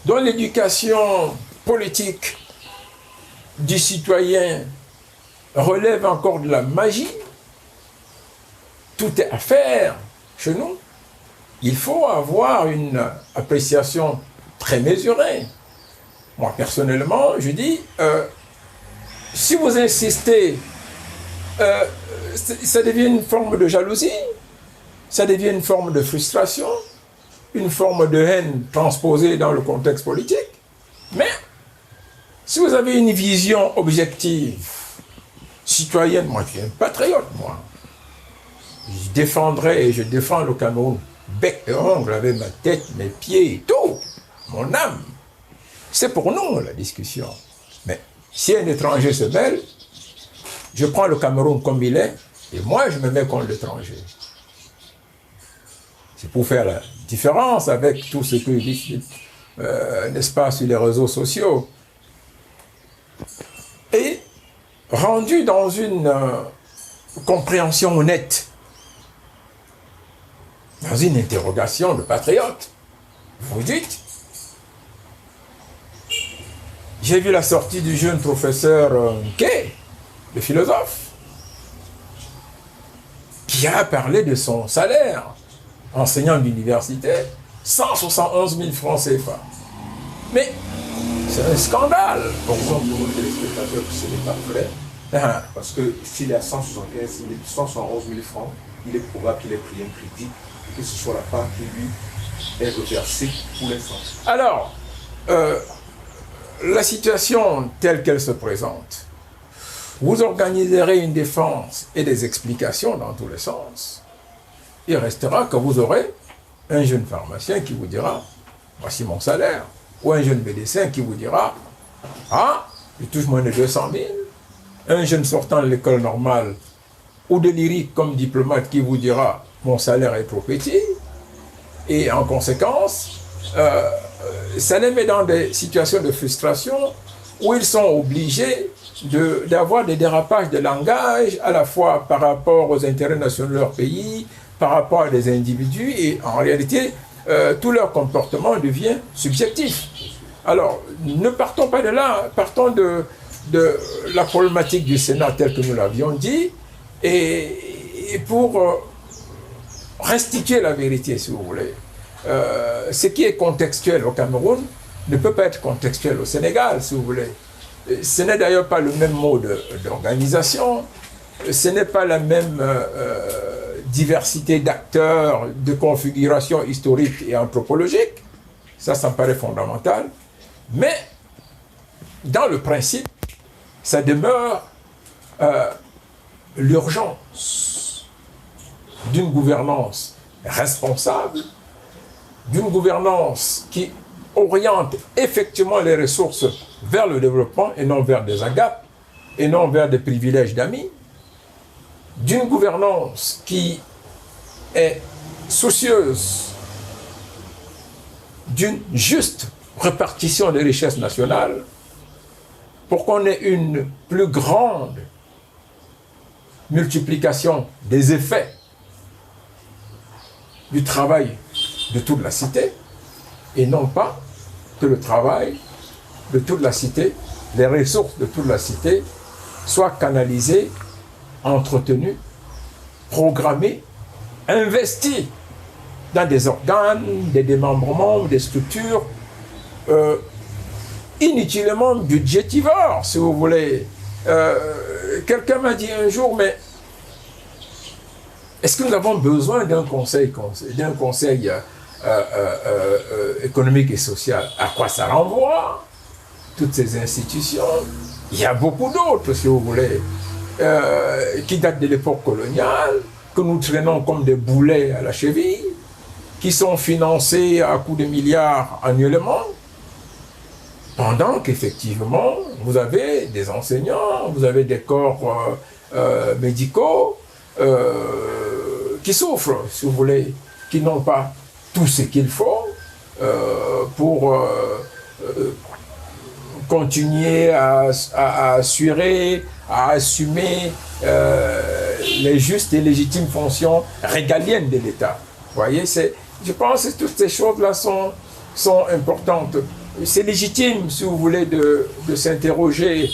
Speaker 3: dont l'éducation politique du citoyen relève encore de la magie, tout est à faire chez nous. Il faut avoir une appréciation très mesurée. Moi, personnellement, je dis, si vous insistez, ça devient une forme de jalousie, ça devient une forme de frustration, une forme de haine transposée dans le contexte politique. Mais, si vous avez une vision objective, citoyenne, moi je suis un patriote, moi. Je défendrai et je défends le Cameroun, bec et ongle, avec ma tête, mes pieds et tout, mon âme. C'est pour nous la discussion. Mais si un étranger se mêle, je prends le Cameroun comme il est, et moi je me mets contre l'étranger. C'est pour faire la différence avec tout ce que je dis, n'est-ce pas, sur les réseaux sociaux. Et rendu dans une compréhension honnête, dans une interrogation de patriote, vous dites, j'ai vu la sortie du jeune professeur Nké, le philosophe, qui a parlé de son salaire, enseignant d'université, 171 000 francs CFA. Mais c'est un scandale.
Speaker 2: Pour exemple, pour nos téléspectateurs, ce n'est pas vrai. Parce que s'il est à 171 000 francs, il est probable qu'il ait pris un crédit et que ce soit la part qui lui est reversée pour l'instant.
Speaker 3: Alors, la situation telle qu'elle se présente, vous organiserez une défense et des explications dans tous les sens. Il restera que vous aurez un jeune pharmacien qui vous dira « voici mon salaire » ou un jeune médecin qui vous dira « ah, je touche moins de 200 000 » un jeune sortant de l'école normale ou de l'IRIC comme diplomate qui vous dira « mon salaire est trop petit » et en conséquence, ça les met dans des situations de frustration où ils sont obligés d'avoir des dérapages de langage à la fois par rapport aux intérêts nationaux de leur pays, par rapport à des individus, et en réalité, tout leur comportement devient subjectif. Alors, ne partons pas de là, partons de la problématique du Sénat telle que nous l'avions dit, Et pour restituer la vérité, si vous voulez, ce qui est contextuel au Cameroun ne peut pas être contextuel au Sénégal, si vous voulez. Ce n'est d'ailleurs pas le même mode d'organisation, ce n'est pas la même diversité d'acteurs, de configuration historique et anthropologique. Ça me paraît fondamental. Mais, dans le principe, ça demeure l'urgence d'une gouvernance responsable, d'une gouvernance qui oriente effectivement les ressources vers le développement et non vers des agapes, et non vers des privilèges d'amis, d'une gouvernance qui est soucieuse d'une juste répartition des richesses nationales pour qu'on ait une plus grande multiplication des effets du travail de toute la cité et non pas que le travail de toute la cité, les ressources de toute la cité soient canalisées, entretenues, programmées, investies dans des organes, des démembrements, des structures inutilement budgétivores, si vous voulez. Quelqu'un m'a dit un jour, mais est-ce que nous avons besoin d'un conseil économique et social? À quoi ça renvoie? Toutes ces institutions, il y a beaucoup d'autres, si vous voulez, qui datent de l'époque coloniale, que nous traînons comme des boulets à la cheville, qui sont financés à coups de milliards annuellement, pendant qu'effectivement, vous avez des enseignants, vous avez des corps médicaux qui souffrent, si vous voulez, qui n'ont pas tout ce qu'il faut pour continuer à assurer, à assumer les justes et légitimes fonctions régaliennes de l'État. Vous voyez, je pense que toutes ces choses-là sont importantes. C'est légitime, si vous voulez, de s'interroger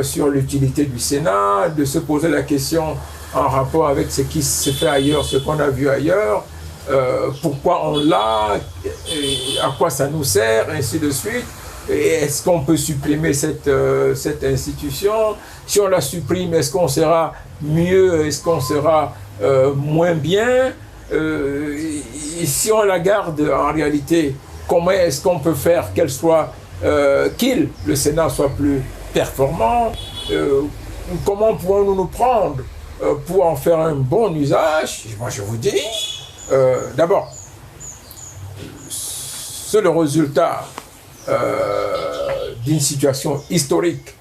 Speaker 3: sur l'utilité du Sénat, de se poser la question en rapport avec ce qui se fait ailleurs, ce qu'on a vu ailleurs, pourquoi on l'a, à quoi ça nous sert, ainsi de suite. Est-ce qu'on peut supprimer cette institution? Si on la supprime, est-ce qu'on sera mieux? Est-ce qu'on sera moins bien? Et si on la garde, en réalité, comment est-ce qu'on peut faire qu'elle soit, le Sénat soit plus performant? Comment pouvons-nous nous prendre pour en faire un bon usage? Moi, je vous dis, d'abord, c'est le résultat d'une situation historique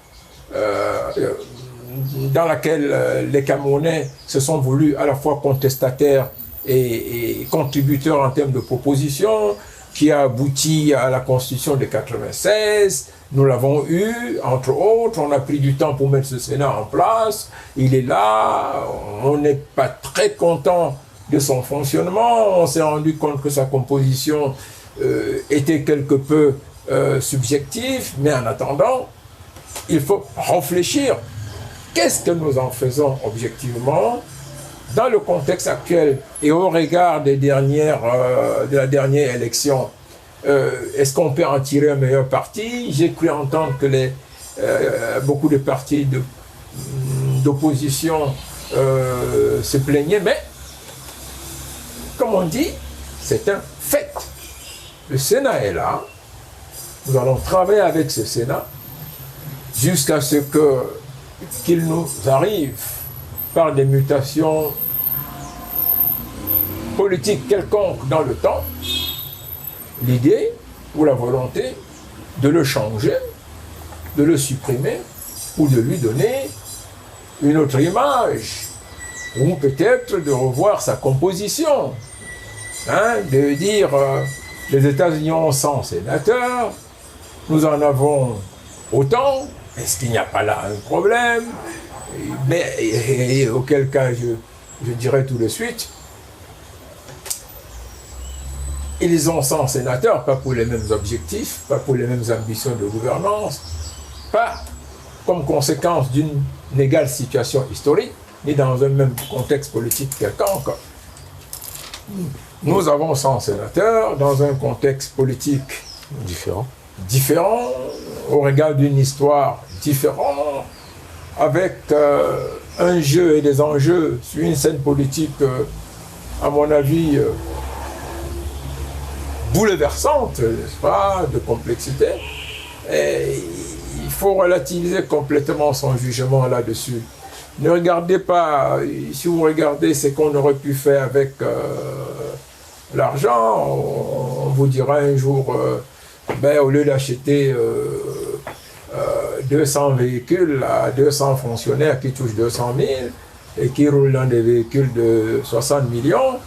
Speaker 3: dans laquelle les Camerounais se sont voulus à la fois contestataires et contributeurs en termes de propositions, qui a abouti à la Constitution de 96. Nous l'avons eu, entre autres, on a pris du temps pour mettre ce Sénat en place, il est là, on n'est pas très content de son fonctionnement, on s'est rendu compte que sa composition était quelque peu subjective, mais en attendant, il faut réfléchir. Qu'est-ce que nous en faisons objectivement dans le contexte actuel et au regard de la dernière élection? Est-ce qu'on peut en tirer un meilleur parti? J'ai cru entendre que beaucoup de partis d'opposition se plaignaient, mais comme on dit, c'est un fait. Le Sénat est là. Nous allons travailler avec ce Sénat jusqu'à ce qu'il nous arrive par des mutations politiques quelconques dans le temps, l'idée ou la volonté de le changer, de le supprimer ou de lui donner une autre image, ou peut-être de revoir sa composition, de dire les États-Unis ont 100 sénateurs, nous en avons autant, est-ce qu'il n'y a pas là un problème? Mais auquel cas je dirais tout de suite, ils ont 100 sénateurs, pas pour les mêmes objectifs, pas pour les mêmes ambitions de gouvernance, pas comme conséquence d'une égale situation historique, ni dans un même contexte politique quelconque. Nous avons 100 sénateurs dans un contexte politique différent, au regard d'une histoire différente, avec un jeu et des enjeux sur une scène politique, à mon avis, bouleversante, n'est-ce pas, de complexité. Et il faut relativiser complètement son jugement là-dessus. Ne regardez pas, si vous regardez ce qu'on aurait pu faire avec l'argent, on vous dira un jour, au lieu d'acheter 200 véhicules à 200 fonctionnaires qui touchent 200 000 et qui roulent dans des véhicules de 60 millions,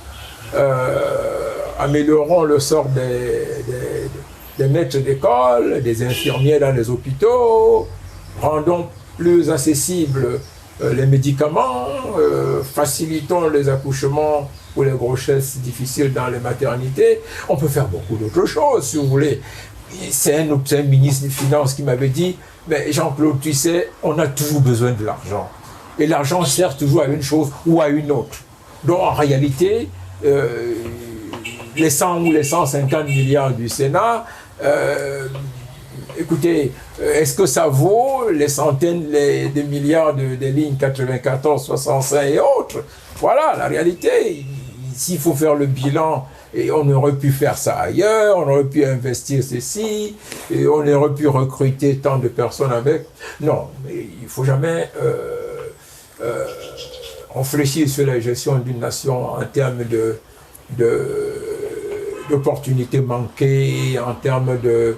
Speaker 3: améliorons le sort des maîtres d'école, des infirmiers dans les hôpitaux, rendons plus accessibles les médicaments, facilitons les accouchements ou les grossesses difficiles dans les maternités. On peut faire beaucoup d'autres choses, si vous voulez. C'est un ministre des Finances qui m'avait dit, mais Jean-Claude, tu sais, on a toujours besoin de l'argent. Et l'argent sert toujours à une chose ou à une autre. Donc en réalité, les 100 ou les 150 milliards du Sénat, écoutez, est-ce que ça vaut les centaines de milliards des lignes 94, 65 et autres? Voilà, la réalité. S'il faut faire le bilan, et on aurait pu faire ça ailleurs, on aurait pu investir ceci, et on aurait pu recruter tant de personnes avec. Non, mais il ne faut jamais réfléchir sur la gestion d'une nation en termes d'opportunités manquées, en termes de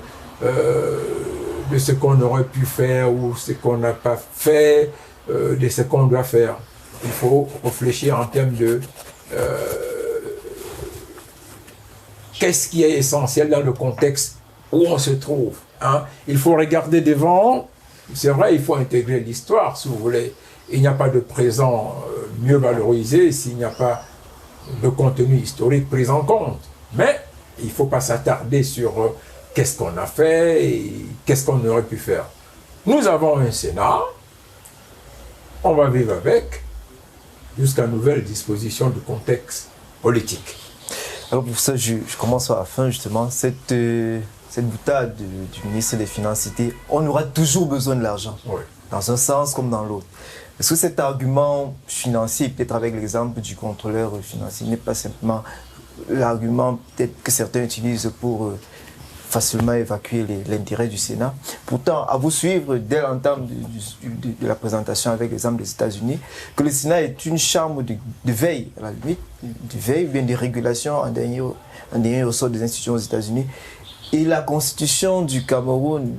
Speaker 3: ce qu'on aurait pu faire ou ce qu'on n'a pas fait, de ce qu'on doit faire. Il faut réfléchir en termes de qu'est-ce qui est essentiel dans le contexte où on se trouve. Hein? Il faut regarder devant. C'est vrai, il faut intégrer l'histoire, si vous voulez. Il n'y a pas de présent mieux valorisé s'il n'y a pas de contenu historique pris en compte. Mais il ne faut pas s'attarder sur qu'est-ce qu'on a fait et qu'est-ce qu'on aurait pu faire. Nous avons un Sénat, on va vivre avec, jusqu'à nouvelle disposition du contexte politique.
Speaker 1: Alors pour ça, je commence à la fin justement, cette boutade du ministre des Finances cité, on aura toujours besoin de l'argent,
Speaker 3: oui,
Speaker 1: dans un sens comme dans l'autre. Est-ce que cet argument financier, peut-être avec l'exemple du contrôleur financier, n'est pas simplement l'argument peut-être que certains utilisent pour facilement évacuer l'intérêt du Sénat? Pourtant, à vous suivre dès l'entame de la présentation avec l'exemple des États-Unis, que le Sénat est une chambre de veille, à la limite, de veille, bien de régulation en dernier ressort des institutions aux États-Unis. Et la Constitution du Cameroun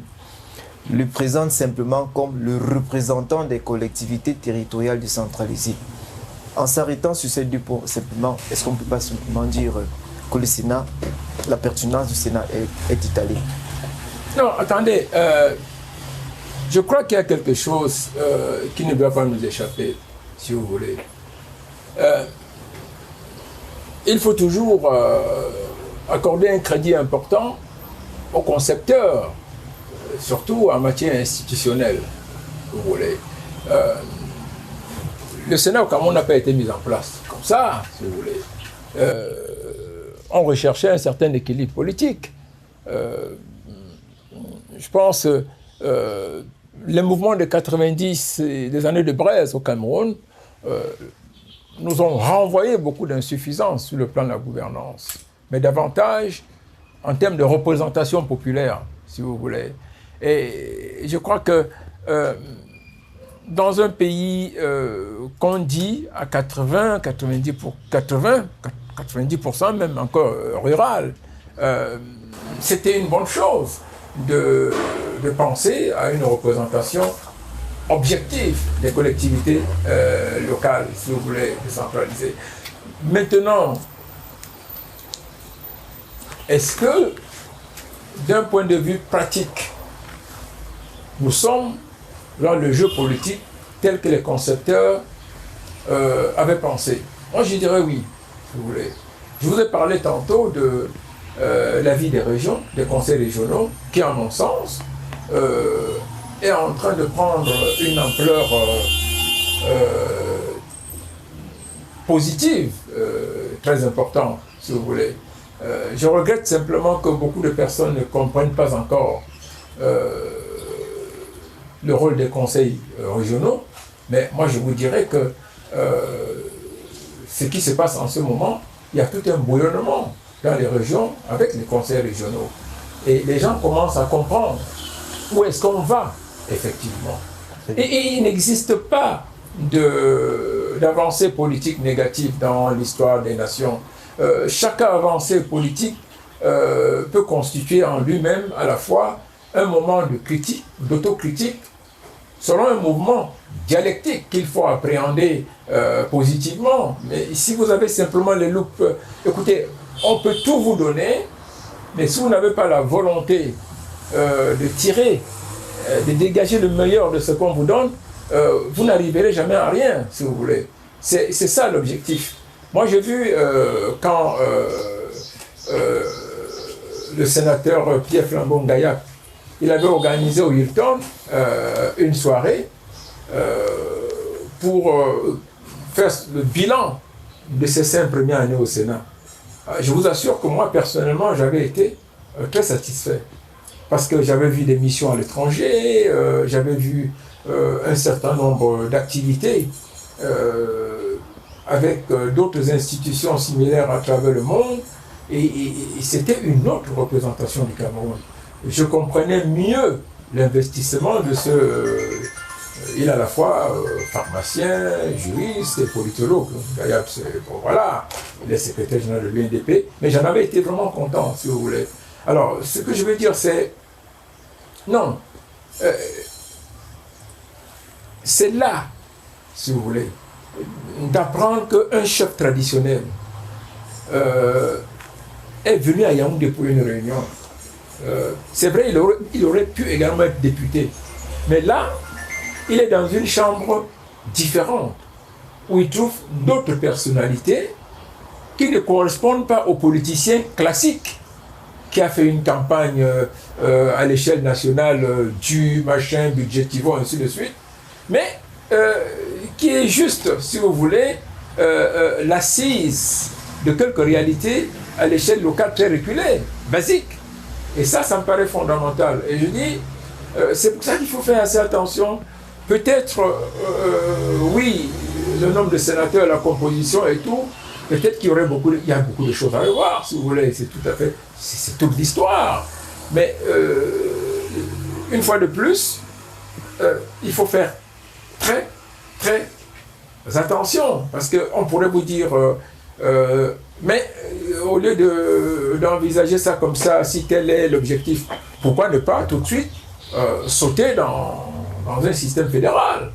Speaker 1: le présente simplement comme le représentant des collectivités territoriales décentralisées. En s'arrêtant sur ces deux points, simplement, est-ce qu'on ne peut pas simplement dire que le Sénat, la pertinence du Sénat est étalée?
Speaker 3: Non, attendez, je crois qu'il y a quelque chose qui ne doit pas nous échapper, si vous voulez. Il faut toujours accorder un crédit important aux concepteurs, surtout en matière institutionnelle, vous voulez. Le Sénat au Cameroun n'a pas été mis en place comme ça, si vous voulez. On recherchait un certain équilibre politique. Je pense les mouvements de 90 et des années de braise au Cameroun nous ont renvoyé beaucoup d'insuffisances sur le plan de la gouvernance, mais davantage en termes de représentation populaire, si vous voulez. Et je crois que dans un pays qu'on dit à 90% même encore rural, c'était une bonne chose de penser à une représentation objective des collectivités locales, si vous voulez, décentralisées. Maintenant, est-ce que, d'un point de vue pratique, nous sommes dans le jeu politique tel que les concepteurs avaient pensé? Moi, je dirais oui, si vous voulez. Je vous ai parlé tantôt de la vie des régions, des conseils régionaux, qui, à mon sens, est en train de prendre une ampleur positive, très importante, si vous voulez. Je regrette simplement que beaucoup de personnes ne comprennent pas encore le rôle des conseils régionaux, mais moi je vous dirais que ce qui se passe en ce moment, il y a tout un bouillonnement dans les régions avec les conseils régionaux. Et les gens commencent à comprendre où est-ce qu'on va, effectivement. Et il n'existe pas d'avancée politique négative dans l'histoire des nations. Chaque avancée politique peut constituer en lui-même à la fois un moment de critique, d'autocritique, selon un mouvement dialectique qu'il faut appréhender positivement. Mais si vous avez simplement les loupes, écoutez, on peut tout vous donner, mais si vous n'avez pas la volonté de tirer, de dégager le meilleur de ce qu'on vous donne, vous n'arriverez jamais à rien, si vous voulez. C'est ça l'objectif. Moi, j'ai vu quand le sénateur Pierre Flambeau-Ngaya, il avait organisé au Hilton une soirée pour faire le bilan de ses 5 premières années au Sénat. Je vous assure que moi, personnellement, j'avais été très satisfait. Parce que j'avais vu des missions à l'étranger, j'avais vu un certain nombre d'activités avec d'autres institutions similaires à travers le monde, et c'était une autre représentation du Cameroun. Je comprenais mieux l'investissement de ce... il est à la fois pharmacien, juriste et politologue. D'ailleurs, bon, voilà, il est secrétaire général de l'UNDP, mais j'en avais été vraiment content, si vous voulez. Alors, ce que je veux dire, c'est... non. C'est là, si vous voulez, d'apprendre qu'un chef traditionnel est venu à Yaoundé pour une réunion. C'est vrai, il aurait pu également être député. Mais là, il est dans une chambre différente, où il trouve d'autres personnalités qui ne correspondent pas aux politiciens classiques, qui a fait une campagne à l'échelle nationale du machin, budgétivo, ainsi de suite, mais qui est juste, si vous voulez, l'assise de quelques réalités à l'échelle locale très reculée, basique. Et ça me paraît fondamental. Et je dis, c'est pour ça qu'il faut faire assez attention. Peut-être, oui, le nombre de sénateurs, la composition et tout, peut-être qu'il y a beaucoup de choses à revoir, si vous voulez. C'est tout à fait, c'est toute l'histoire. Mais une fois de plus, il faut faire très, très attention. Parce qu'on pourrait vous dire, mais au lieu d'envisager ça comme ça, si tel est l'objectif, pourquoi ne pas tout de suite sauter dans un système fédéral?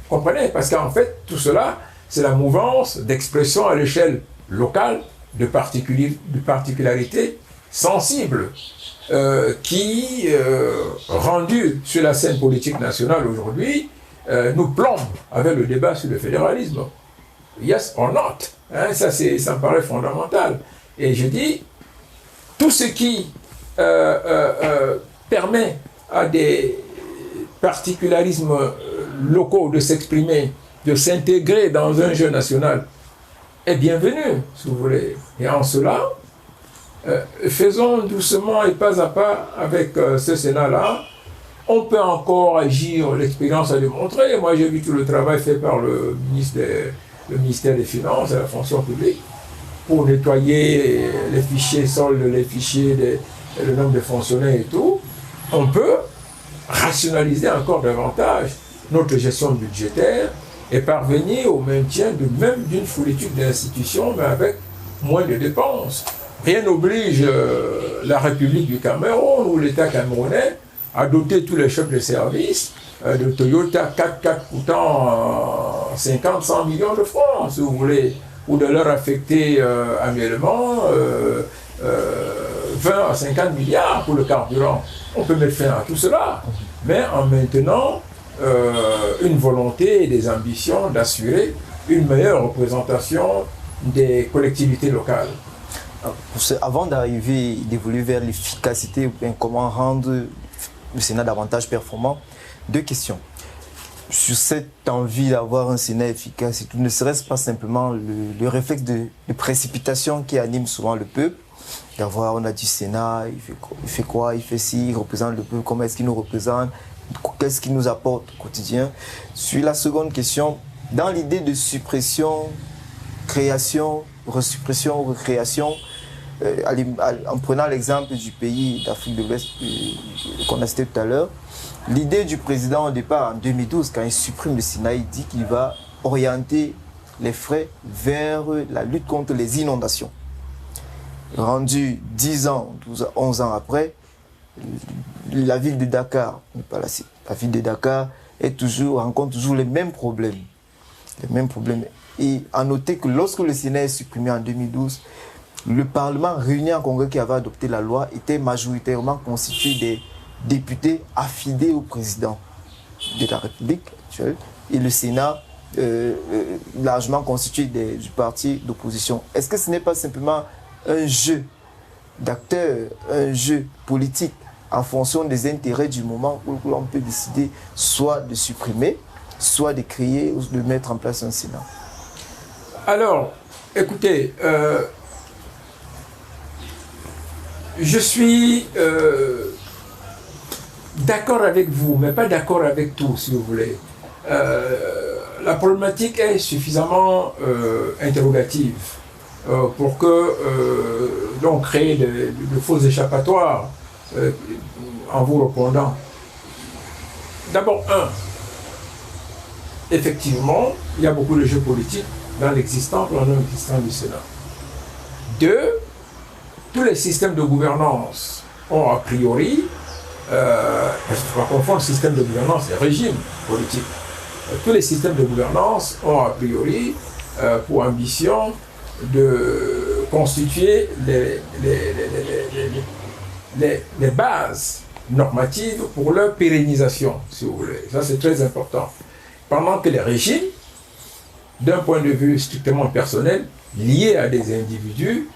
Speaker 3: Vous comprenez? Parce qu'en fait, tout cela, c'est la mouvance d'expression à l'échelle locale de particularités sensibles qui, rendues sur la scène politique nationale aujourd'hui, nous plombent avec le débat sur le fédéralisme. Yes or not? Hein, ça me paraît fondamental. Et je dis, tout ce qui permet à des particularismes locaux de s'exprimer, de s'intégrer dans un jeu national, est bienvenu, si vous voulez. Et en cela, faisons doucement et pas à pas avec ce Sénat-là. On peut encore agir, l'expérience a démontré. Moi, j'ai vu tout le travail fait par le ministère des Finances et la fonction publique pour nettoyer les fichiers soldes, les fichiers, le nombre de fonctionnaires et tout. On peut rationaliser encore davantage notre gestion budgétaire et parvenir au maintien même d'une foulitude d'institutions, mais avec moins de dépenses. Rien n'oblige la République du Cameroun ou l'État camerounais à doter tous les chefs de service de Toyota 4x4 coûtant 50-100 millions de francs, si vous voulez, ou de leur affecter annuellement 20 à 50 milliards pour le carburant. On peut mettre fin à tout cela, mais en maintenant une volonté et des ambitions d'assurer une meilleure représentation des collectivités locales.
Speaker 1: Avant d'évoluer vers l'efficacité, comment rendre le Sénat davantage performant, 2 questions. sur cette envie d'avoir un Sénat efficace et tout, ne serait-ce pas simplement le réflexe de précipitation qui anime souvent le peuple, d'avoir, on a du Sénat, il fait quoi, il fait ci, il représente le peuple, comment est-ce qu'il nous représente, qu'est-ce qu'il nous apporte au quotidien. Sur la seconde question, dans l'idée de suppression, création, resuppression, recréation, en prenant l'exemple du pays d'Afrique de l'Ouest qu'on a cité tout à l'heure, l'idée du président au départ, en 2012, quand il supprime le Sénat, il dit qu'il va orienter les frais vers la lutte contre les inondations. Rendu 10 ans, 12, 11 ans après, la ville de Dakar n'est pas là. La ville de Dakar rencontre toujours les mêmes problèmes. Et à noter que lorsque le Sénat est supprimé en 2012, le Parlement réuni en congrès qui avait adopté la loi était majoritairement constitué des députés affidés au président de la République actuelle et le Sénat largement constitué du parti d'opposition. Est-ce que ce n'est pas simplement un jeu d'acteurs, un jeu politique en fonction des intérêts du moment où l'on peut décider soit de supprimer, soit de créer ou de mettre en place un Sénat?
Speaker 3: Alors, écoutez, je suis d'accord avec vous, mais pas d'accord avec tout, si vous voulez. La problématique est suffisamment interrogative pour que l'on crée de faux échappatoires en vous répondant. D'abord, effectivement, il y a beaucoup de jeux politiques dans l'existence ou dans l'existence du Sénat. 2, tous les systèmes de gouvernance ont a priori, je ne pas confondre système de gouvernance et régime politique. Tous les systèmes de gouvernance ont a priori pour ambition de constituer les bases normatives pour leur pérennisation, si vous voulez. Ça, c'est très important. Pendant que les régimes, d'un point de vue strictement personnel, liés à des individus,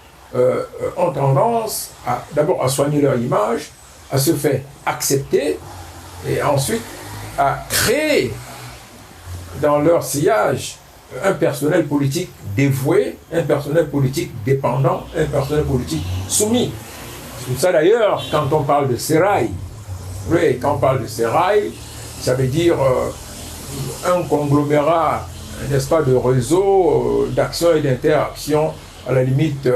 Speaker 3: ont tendance d'abord à soigner leur image, à se faire accepter, et ensuite à créer dans leur sillage un personnel politique dévoué, un personnel politique dépendant, un personnel politique soumis. C'est pour ça d'ailleurs, quand on parle de sérail, oui, quand on parle de sérail, ça veut dire un conglomérat, n'est-ce pas, de réseaux d'action et d'interaction, à la limite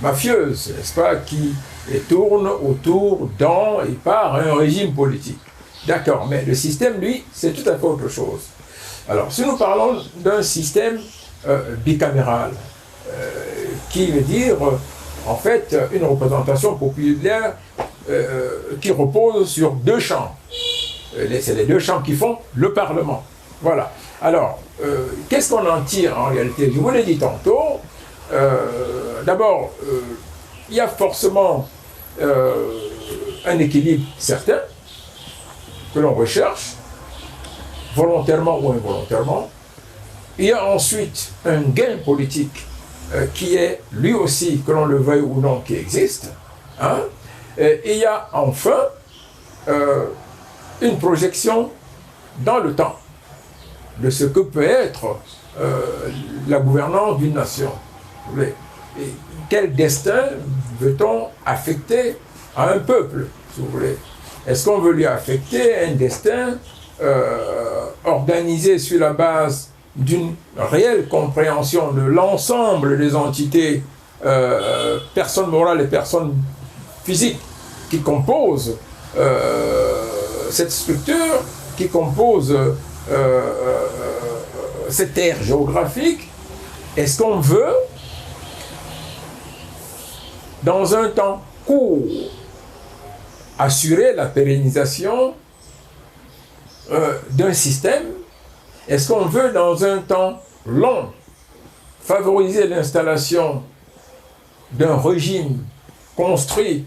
Speaker 3: mafieuse, n'est-ce pas, qui tourne autour dans et par un régime politique. D'accord, mais le système, lui, c'est tout à fait autre chose. Alors, si nous parlons d'un système bicaméral, qui veut dire, en fait, une représentation populaire qui repose sur 2 champs. C'est les 2 champs qui font le Parlement. Voilà. Alors, qu'est-ce qu'on en tire en réalité? Je vous l'ai dit tantôt. D'abord, il y a forcément un équilibre certain que l'on recherche, volontairement ou involontairement. Il y a ensuite un gain politique qui est lui aussi, que l'on le veuille ou non, qui existe. Hein? Et il y a enfin une projection dans le temps de ce que peut être la gouvernance d'une nation. Et quel destin veut-on affecter à un peuple, si vous voulez? Est-ce qu'on veut lui affecter un destin organisé sur la base d'une réelle compréhension de l'ensemble des entités, personnes morales et personnes physiques, qui composent cette structure, qui composent cette aire géographique? Est-ce qu'on veut, dans un temps court, assurer la pérennisation d'un système? Est-ce qu'on veut, dans un temps long, favoriser l'installation d'un régime construit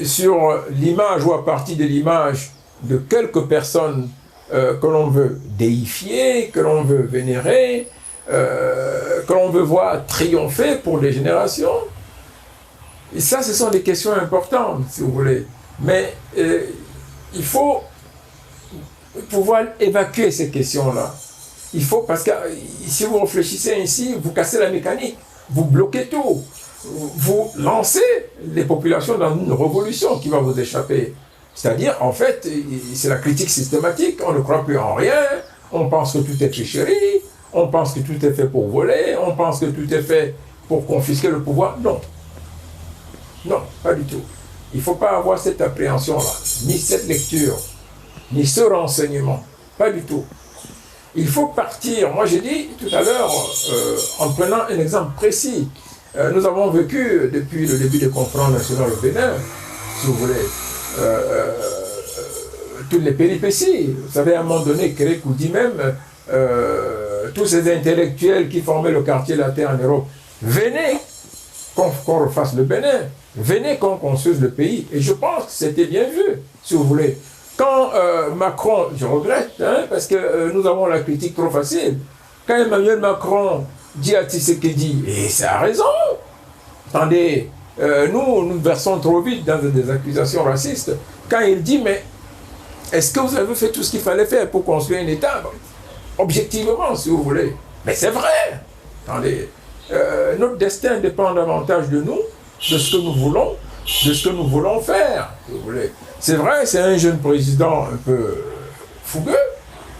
Speaker 3: sur l'image ou à partir de l'image de quelques personnes que l'on veut déifier, que l'on veut vénérer, que l'on veut voir triompher pour des générations? Et ça, ce sont des questions importantes, si vous voulez. Mais il faut pouvoir évacuer ces questions-là. Il faut, parce que si vous réfléchissez ainsi, vous cassez la mécanique, vous bloquez tout, vous lancez les populations dans une révolution qui va vous échapper. C'est-à-dire, en fait, c'est la critique systématique, on ne croit plus en rien, on pense que tout est tricherie, on pense que tout est fait pour voler, on pense que tout est fait pour confisquer le pouvoir. Non. Non, pas du tout. Il ne faut pas avoir cette appréhension-là, ni cette lecture, ni ce renseignement. Pas du tout. Il faut partir. Moi, j'ai dit tout à l'heure, en prenant un exemple précis, nous avons vécu depuis le début des conférences nationales au Bénin, si vous voulez, toutes les péripéties. Vous savez, à un moment donné, Kérékou dit même, tous ces intellectuels qui formaient le quartier latin en Europe, venez qu'on refasse le Bénin, venez qu'on construise le pays. Et je pense que c'était bien vu, si vous voulez. Quand Macron, je regrette, hein, parce que nous avons la critique trop facile, quand Emmanuel Macron dit à Tshisekedi, et ça a raison, attendez, nous versons trop vite dans des accusations racistes, quand il dit, mais est-ce que vous avez fait tout ce qu'il fallait faire pour construire un État? Objectivement, si vous voulez. Mais c'est vrai. Attendez, notre destin dépend davantage de nous, de ce que nous voulons, de ce que nous voulons faire, si vous voulez. C'est vrai, c'est un jeune président un peu fougueux,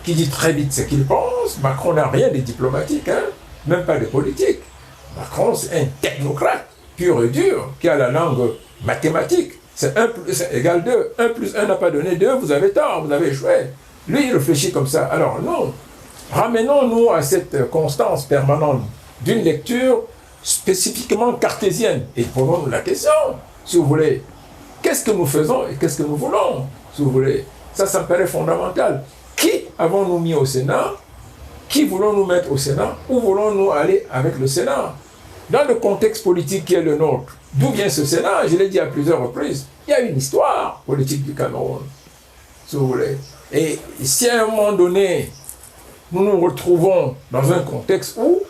Speaker 3: qui dit très vite ce qu'il pense. Macron n'a rien de diplomatique, hein, même pas de politique. Macron, c'est un technocrate, pur et dur, qui a la langue mathématique. C'est 1 plus 1 égale 2. 1 plus 1 n'a pas donné 2, vous avez tort, vous avez échoué. Lui, il réfléchit comme ça. Alors non, ramenons-nous à cette constance permanente d'une lecture spécifiquement cartésienne. Et posons-nous la question, si vous voulez. Qu'est-ce que nous faisons et qu'est-ce que nous voulons, si vous voulez? Ça me paraît fondamental. Qui avons-nous mis au Sénat? Qui voulons-nous mettre au Sénat? Où voulons-nous aller avec le Sénat? Dans le contexte politique qui est le nôtre, d'où vient ce Sénat? Je l'ai dit à plusieurs reprises. Il y a une histoire politique du Cameroun, si vous voulez. Et si à un moment donné, nous nous retrouvons dans un contexte où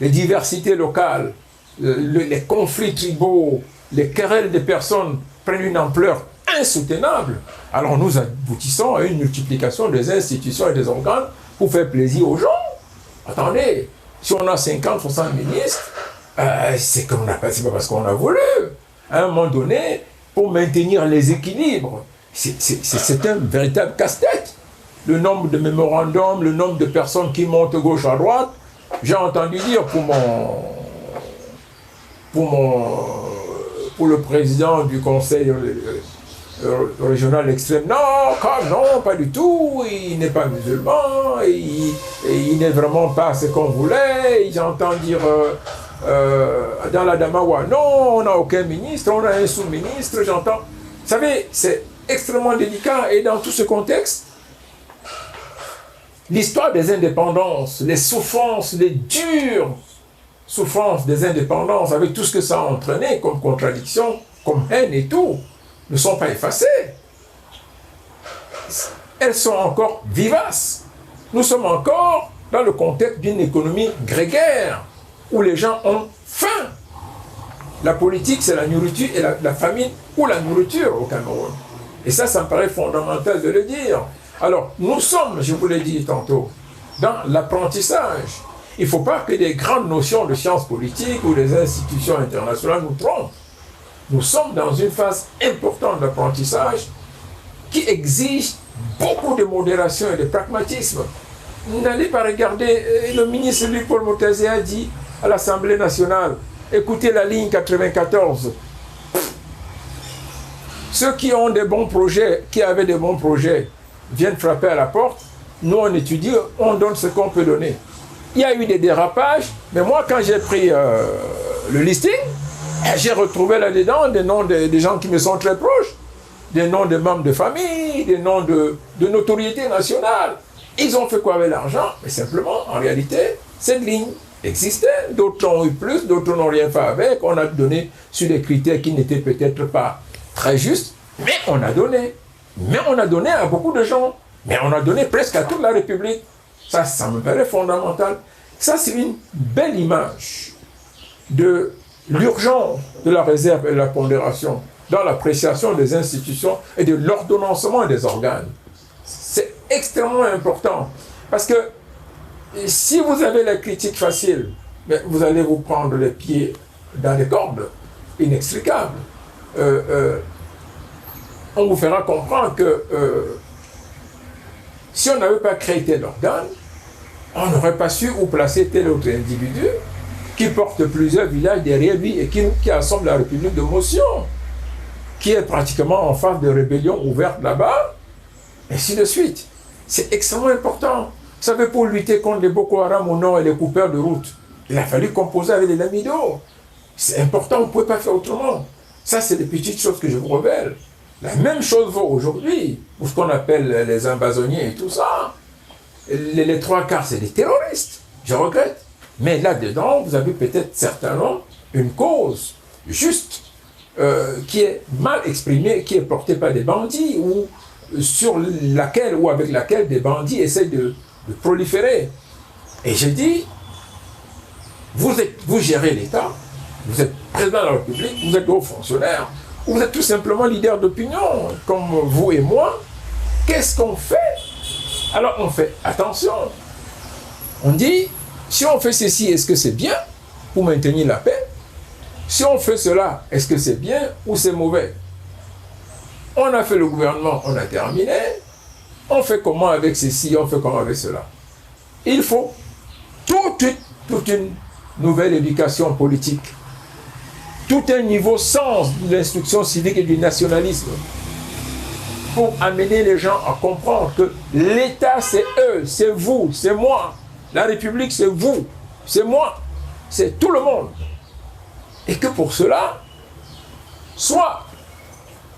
Speaker 3: les diversités locales, les conflits tribaux, les querelles des personnes prennent une ampleur insoutenable, alors nous aboutissons à une multiplication des institutions et des organes pour faire plaisir aux gens. Attendez, si on a 50, 60 ministres, c'est pas parce qu'on a voulu. À un moment donné, pour maintenir les équilibres, c'est un véritable casse-tête. Le nombre de mémorandums, le nombre de personnes qui montent gauche à droite, j'ai entendu dire pour le président du conseil régional extrême, non, pas du tout, il n'est pas musulman, il n'est vraiment pas ce qu'on voulait. J'entends dire dans la Damawa, non, on n'a aucun ministre, on a un sous-ministre, j'entends. Vous savez, c'est extrêmement délicat, et dans tout ce contexte, l'histoire des indépendances, les souffrances, les dures souffrances des indépendances, avec tout ce que ça a entraîné comme contradiction, comme haine et tout, ne sont pas effacées. Elles sont encore vivaces. Nous sommes encore dans le contexte d'une économie grégaire, où les gens ont faim. La politique, c'est la nourriture et la famine ou la nourriture au Cameroun. Et ça me paraît fondamental de le dire. Alors, nous sommes, je vous l'ai dit tantôt, dans l'apprentissage. Il ne faut pas que des grandes notions de sciences politiques ou des institutions internationales nous trompent. Nous sommes dans une phase importante d'apprentissage qui exige beaucoup de modération et de pragmatisme. N'allez pas regarder, le ministre Louis-Paul Motazé a dit à l'Assemblée nationale, écoutez la ligne 94. Ceux qui ont des bons projets, qui avaient des bons projets, viennent frapper à la porte. Nous, on étudie, on donne ce qu'on peut donner. Il y a eu des dérapages, mais moi, quand j'ai pris le listing, j'ai retrouvé là-dedans des noms des gens qui me sont très proches, des noms de membres de famille, des noms de notoriété nationale. Ils ont fait quoi avec l'argent? Mais simplement, en réalité, cette ligne existait. D'autres ont eu plus, d'autres n'ont rien fait avec. On a donné sur des critères qui n'étaient peut-être pas très justes, mais on a donné. Mais on a donné à beaucoup de gens. Mais on a donné presque à toute la République. Ça me paraît fondamental. Ça, c'est une belle image de l'urgence de la réserve et de la pondération dans l'appréciation des institutions et de l'ordonnancement des organes. C'est extrêmement important. Parce que si vous avez la critique facile, mais vous allez vous prendre les pieds dans les cordes inextricables. On vous fera comprendre que si on n'avait pas créé tel organe, on n'aurait pas su où placer tel autre individu qui porte plusieurs villages derrière lui et qui assemble la République de motion, qui est pratiquement en phase de rébellion ouverte là-bas, et ainsi de suite. C'est extrêmement important. Vous savez, pour lutter contre les Boko Haram au nord et les coupeurs de route, il a fallu composer avec les Lamido. C'est important, on ne pouvait pas faire autrement. Ça, c'est des petites choses que je vous révèle. La même chose vaut aujourd'hui pour ce qu'on appelle les invasonniers et tout ça. Les trois quarts, c'est des terroristes. Je regrette. Mais là-dedans, vous avez peut-être certainement une cause juste qui est mal exprimée, qui est portée par des bandits ou sur laquelle ou avec laquelle des bandits essaient de proliférer. Et je dis, vous gérez l'État, vous êtes président de la République, vous êtes haut fonctionnaire, vous êtes tout simplement leader d'opinion, comme vous et moi. Qu'est-ce qu'on fait? Alors on fait attention. On dit, si on fait ceci, est-ce que c'est bien pour maintenir la paix? Si on fait cela, est-ce que c'est bien ou c'est mauvais? On a fait le gouvernement, on a terminé. On fait comment avec ceci, on fait comment avec cela? Il faut toute une nouvelle éducation politique. Tout un niveau sens de l'instruction civique et du nationalisme pour amener les gens à comprendre que l'État, c'est eux, c'est vous, c'est moi. La République, c'est vous, c'est moi, c'est tout le monde. Et que pour cela, soit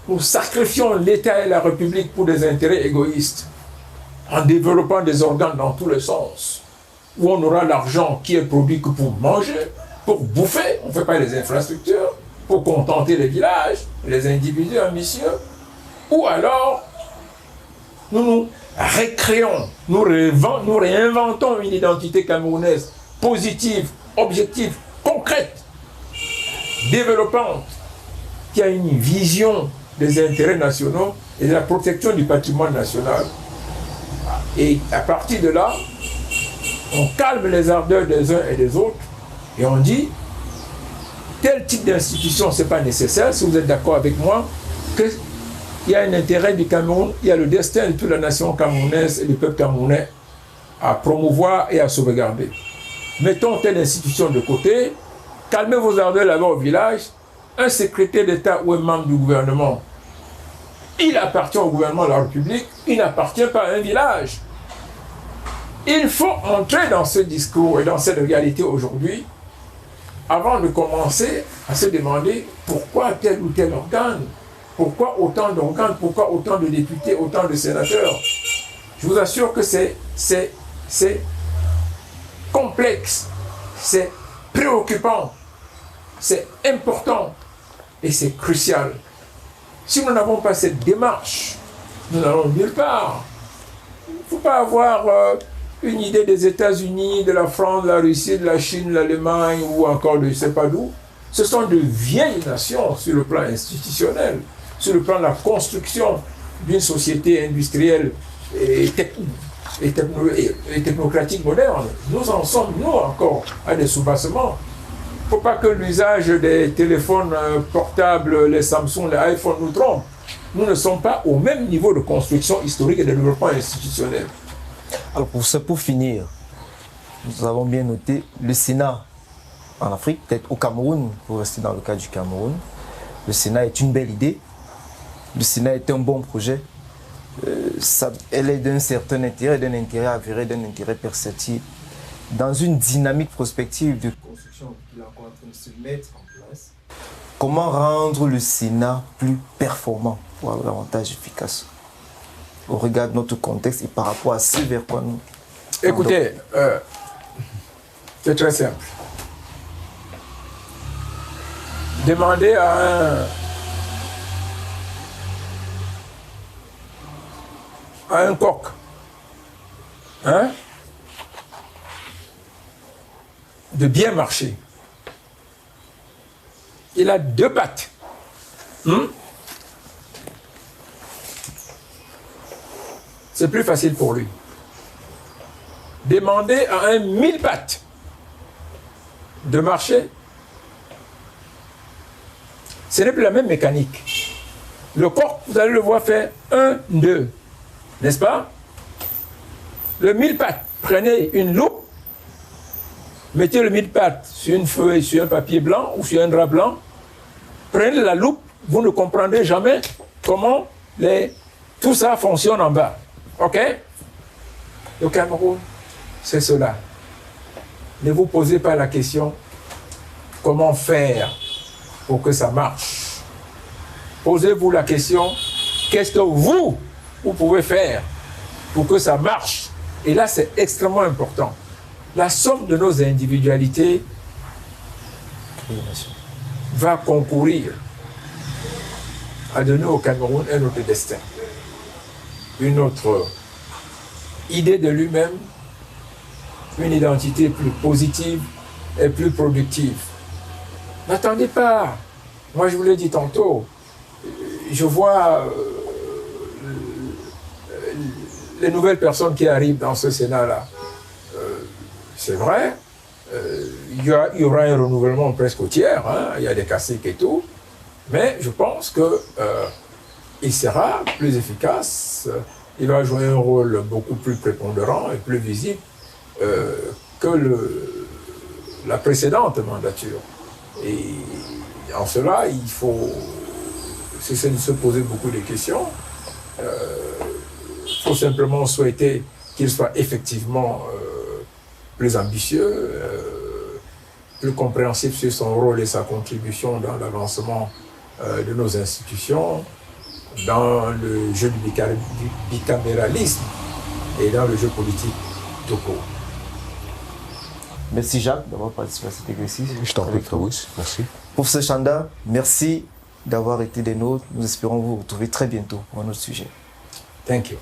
Speaker 3: nous sacrifions l'État et la République pour des intérêts égoïstes, en développant des organes dans tous les sens, où on aura l'argent qui est produit que pour manger, pour bouffer, on ne fait pas les infrastructures, pour contenter les villages, les individus ambitieux, ou alors nous nous récréons, nous réinventons une identité camerounaise positive, objective, concrète, développante, qui a une vision des intérêts nationaux et de la protection du patrimoine national. Et à partir de là, on calme les ardeurs des uns et des autres et on dit tel type d'institution, ce n'est pas nécessaire, si vous êtes d'accord avec moi, qu'il y a un intérêt du Cameroun, il y a le destin de toute la nation camerounaise et du peuple camerounais à promouvoir et à sauvegarder. Mettons telle institution de côté, calmez vos ardeurs là-bas au village, un secrétaire d'État ou un membre du gouvernement, il appartient au gouvernement de la République, il n'appartient pas à un village. Il faut entrer dans ce discours et dans cette réalité aujourd'hui avant de commencer à se demander pourquoi tel ou tel organe, pourquoi autant d'organes, pourquoi autant de députés, autant de sénateurs. Je vous assure que c'est complexe, c'est préoccupant, c'est important et c'est crucial. Si nous n'avons pas cette démarche, nous n'allons nulle part. Il ne faut pas avoir une idée des États-Unis, de la France, de la Russie, de la Chine, de l'Allemagne ou encore de je ne sais pas d'où. Ce sont de vieilles nations sur le plan institutionnel, sur le plan de la construction d'une société industrielle et technocratique moderne. Nous en sommes, nous, encore à des soubassements. Il ne faut pas que l'usage des téléphones portables, les Samsung, les iPhones nous trompe. Nous ne sommes pas au même niveau de construction historique et de développement institutionnel.
Speaker 1: Alors pour finir, nous avons bien noté le Sénat en Afrique, peut-être au Cameroun, pour rester dans le cas du Cameroun. Le Sénat est une belle idée. Le Sénat est un bon projet. Elle est d'un certain intérêt, d'un intérêt avéré, d'un intérêt perceptible. Dans une dynamique prospective de construction qu'il est encore en train de se mettre en place, comment rendre le Sénat plus performant pour avoir davantage efficace au regard de notre contexte et par rapport à ce vers quoi nous...
Speaker 3: Écoutez, c'est très simple. Demandez à un coq, hein, de bien marcher. Il a 2 pattes. c'est plus facile pour lui. Demandez à un 1000 bahts de marcher. Ce n'est plus la même mécanique. Le corps, vous allez le voir faire 1, 2. N'est-ce pas? Le 1000 bahts, prenez une loupe, mettez le 1000 bahts sur une feuille, sur un papier blanc ou sur un drap blanc. Prenez la loupe, vous ne comprendrez jamais comment tout ça fonctionne en bas. OK? Le Cameroun, c'est cela. Ne vous posez pas la question comment faire pour que ça marche. Posez-vous la question, qu'est-ce que vous pouvez faire pour que ça marche? Et là, c'est extrêmement important. La somme de nos individualités va concourir à donner au Cameroun un autre destin, une autre idée de lui-même, une identité plus positive et plus productive. N'attendez pas. Moi, je vous l'ai dit tantôt, je vois les nouvelles personnes qui arrivent dans ce Sénat-là. C'est vrai, il y aura un renouvellement presque au tiers, hein, il y a des caciques et tout, mais je pense qu'il sera plus efficace, il va jouer un rôle beaucoup plus prépondérant et plus visible que la précédente mandature. Et en cela, il faut cesser de se poser beaucoup de questions. Il faut simplement souhaiter qu'il soit effectivement plus ambitieux, plus compréhensif sur son rôle et sa contribution dans l'avancement de nos institutions, dans le jeu du bicaméralisme et dans le jeu politique tout court.
Speaker 1: Merci Jacques d'avoir participé à cet exercice.
Speaker 2: Je t'en prie, Fabrice. Merci.
Speaker 1: Professeur Chanda, merci d'avoir été des nôtres. Nous espérons vous retrouver très bientôt pour un autre sujet.
Speaker 3: Thank you.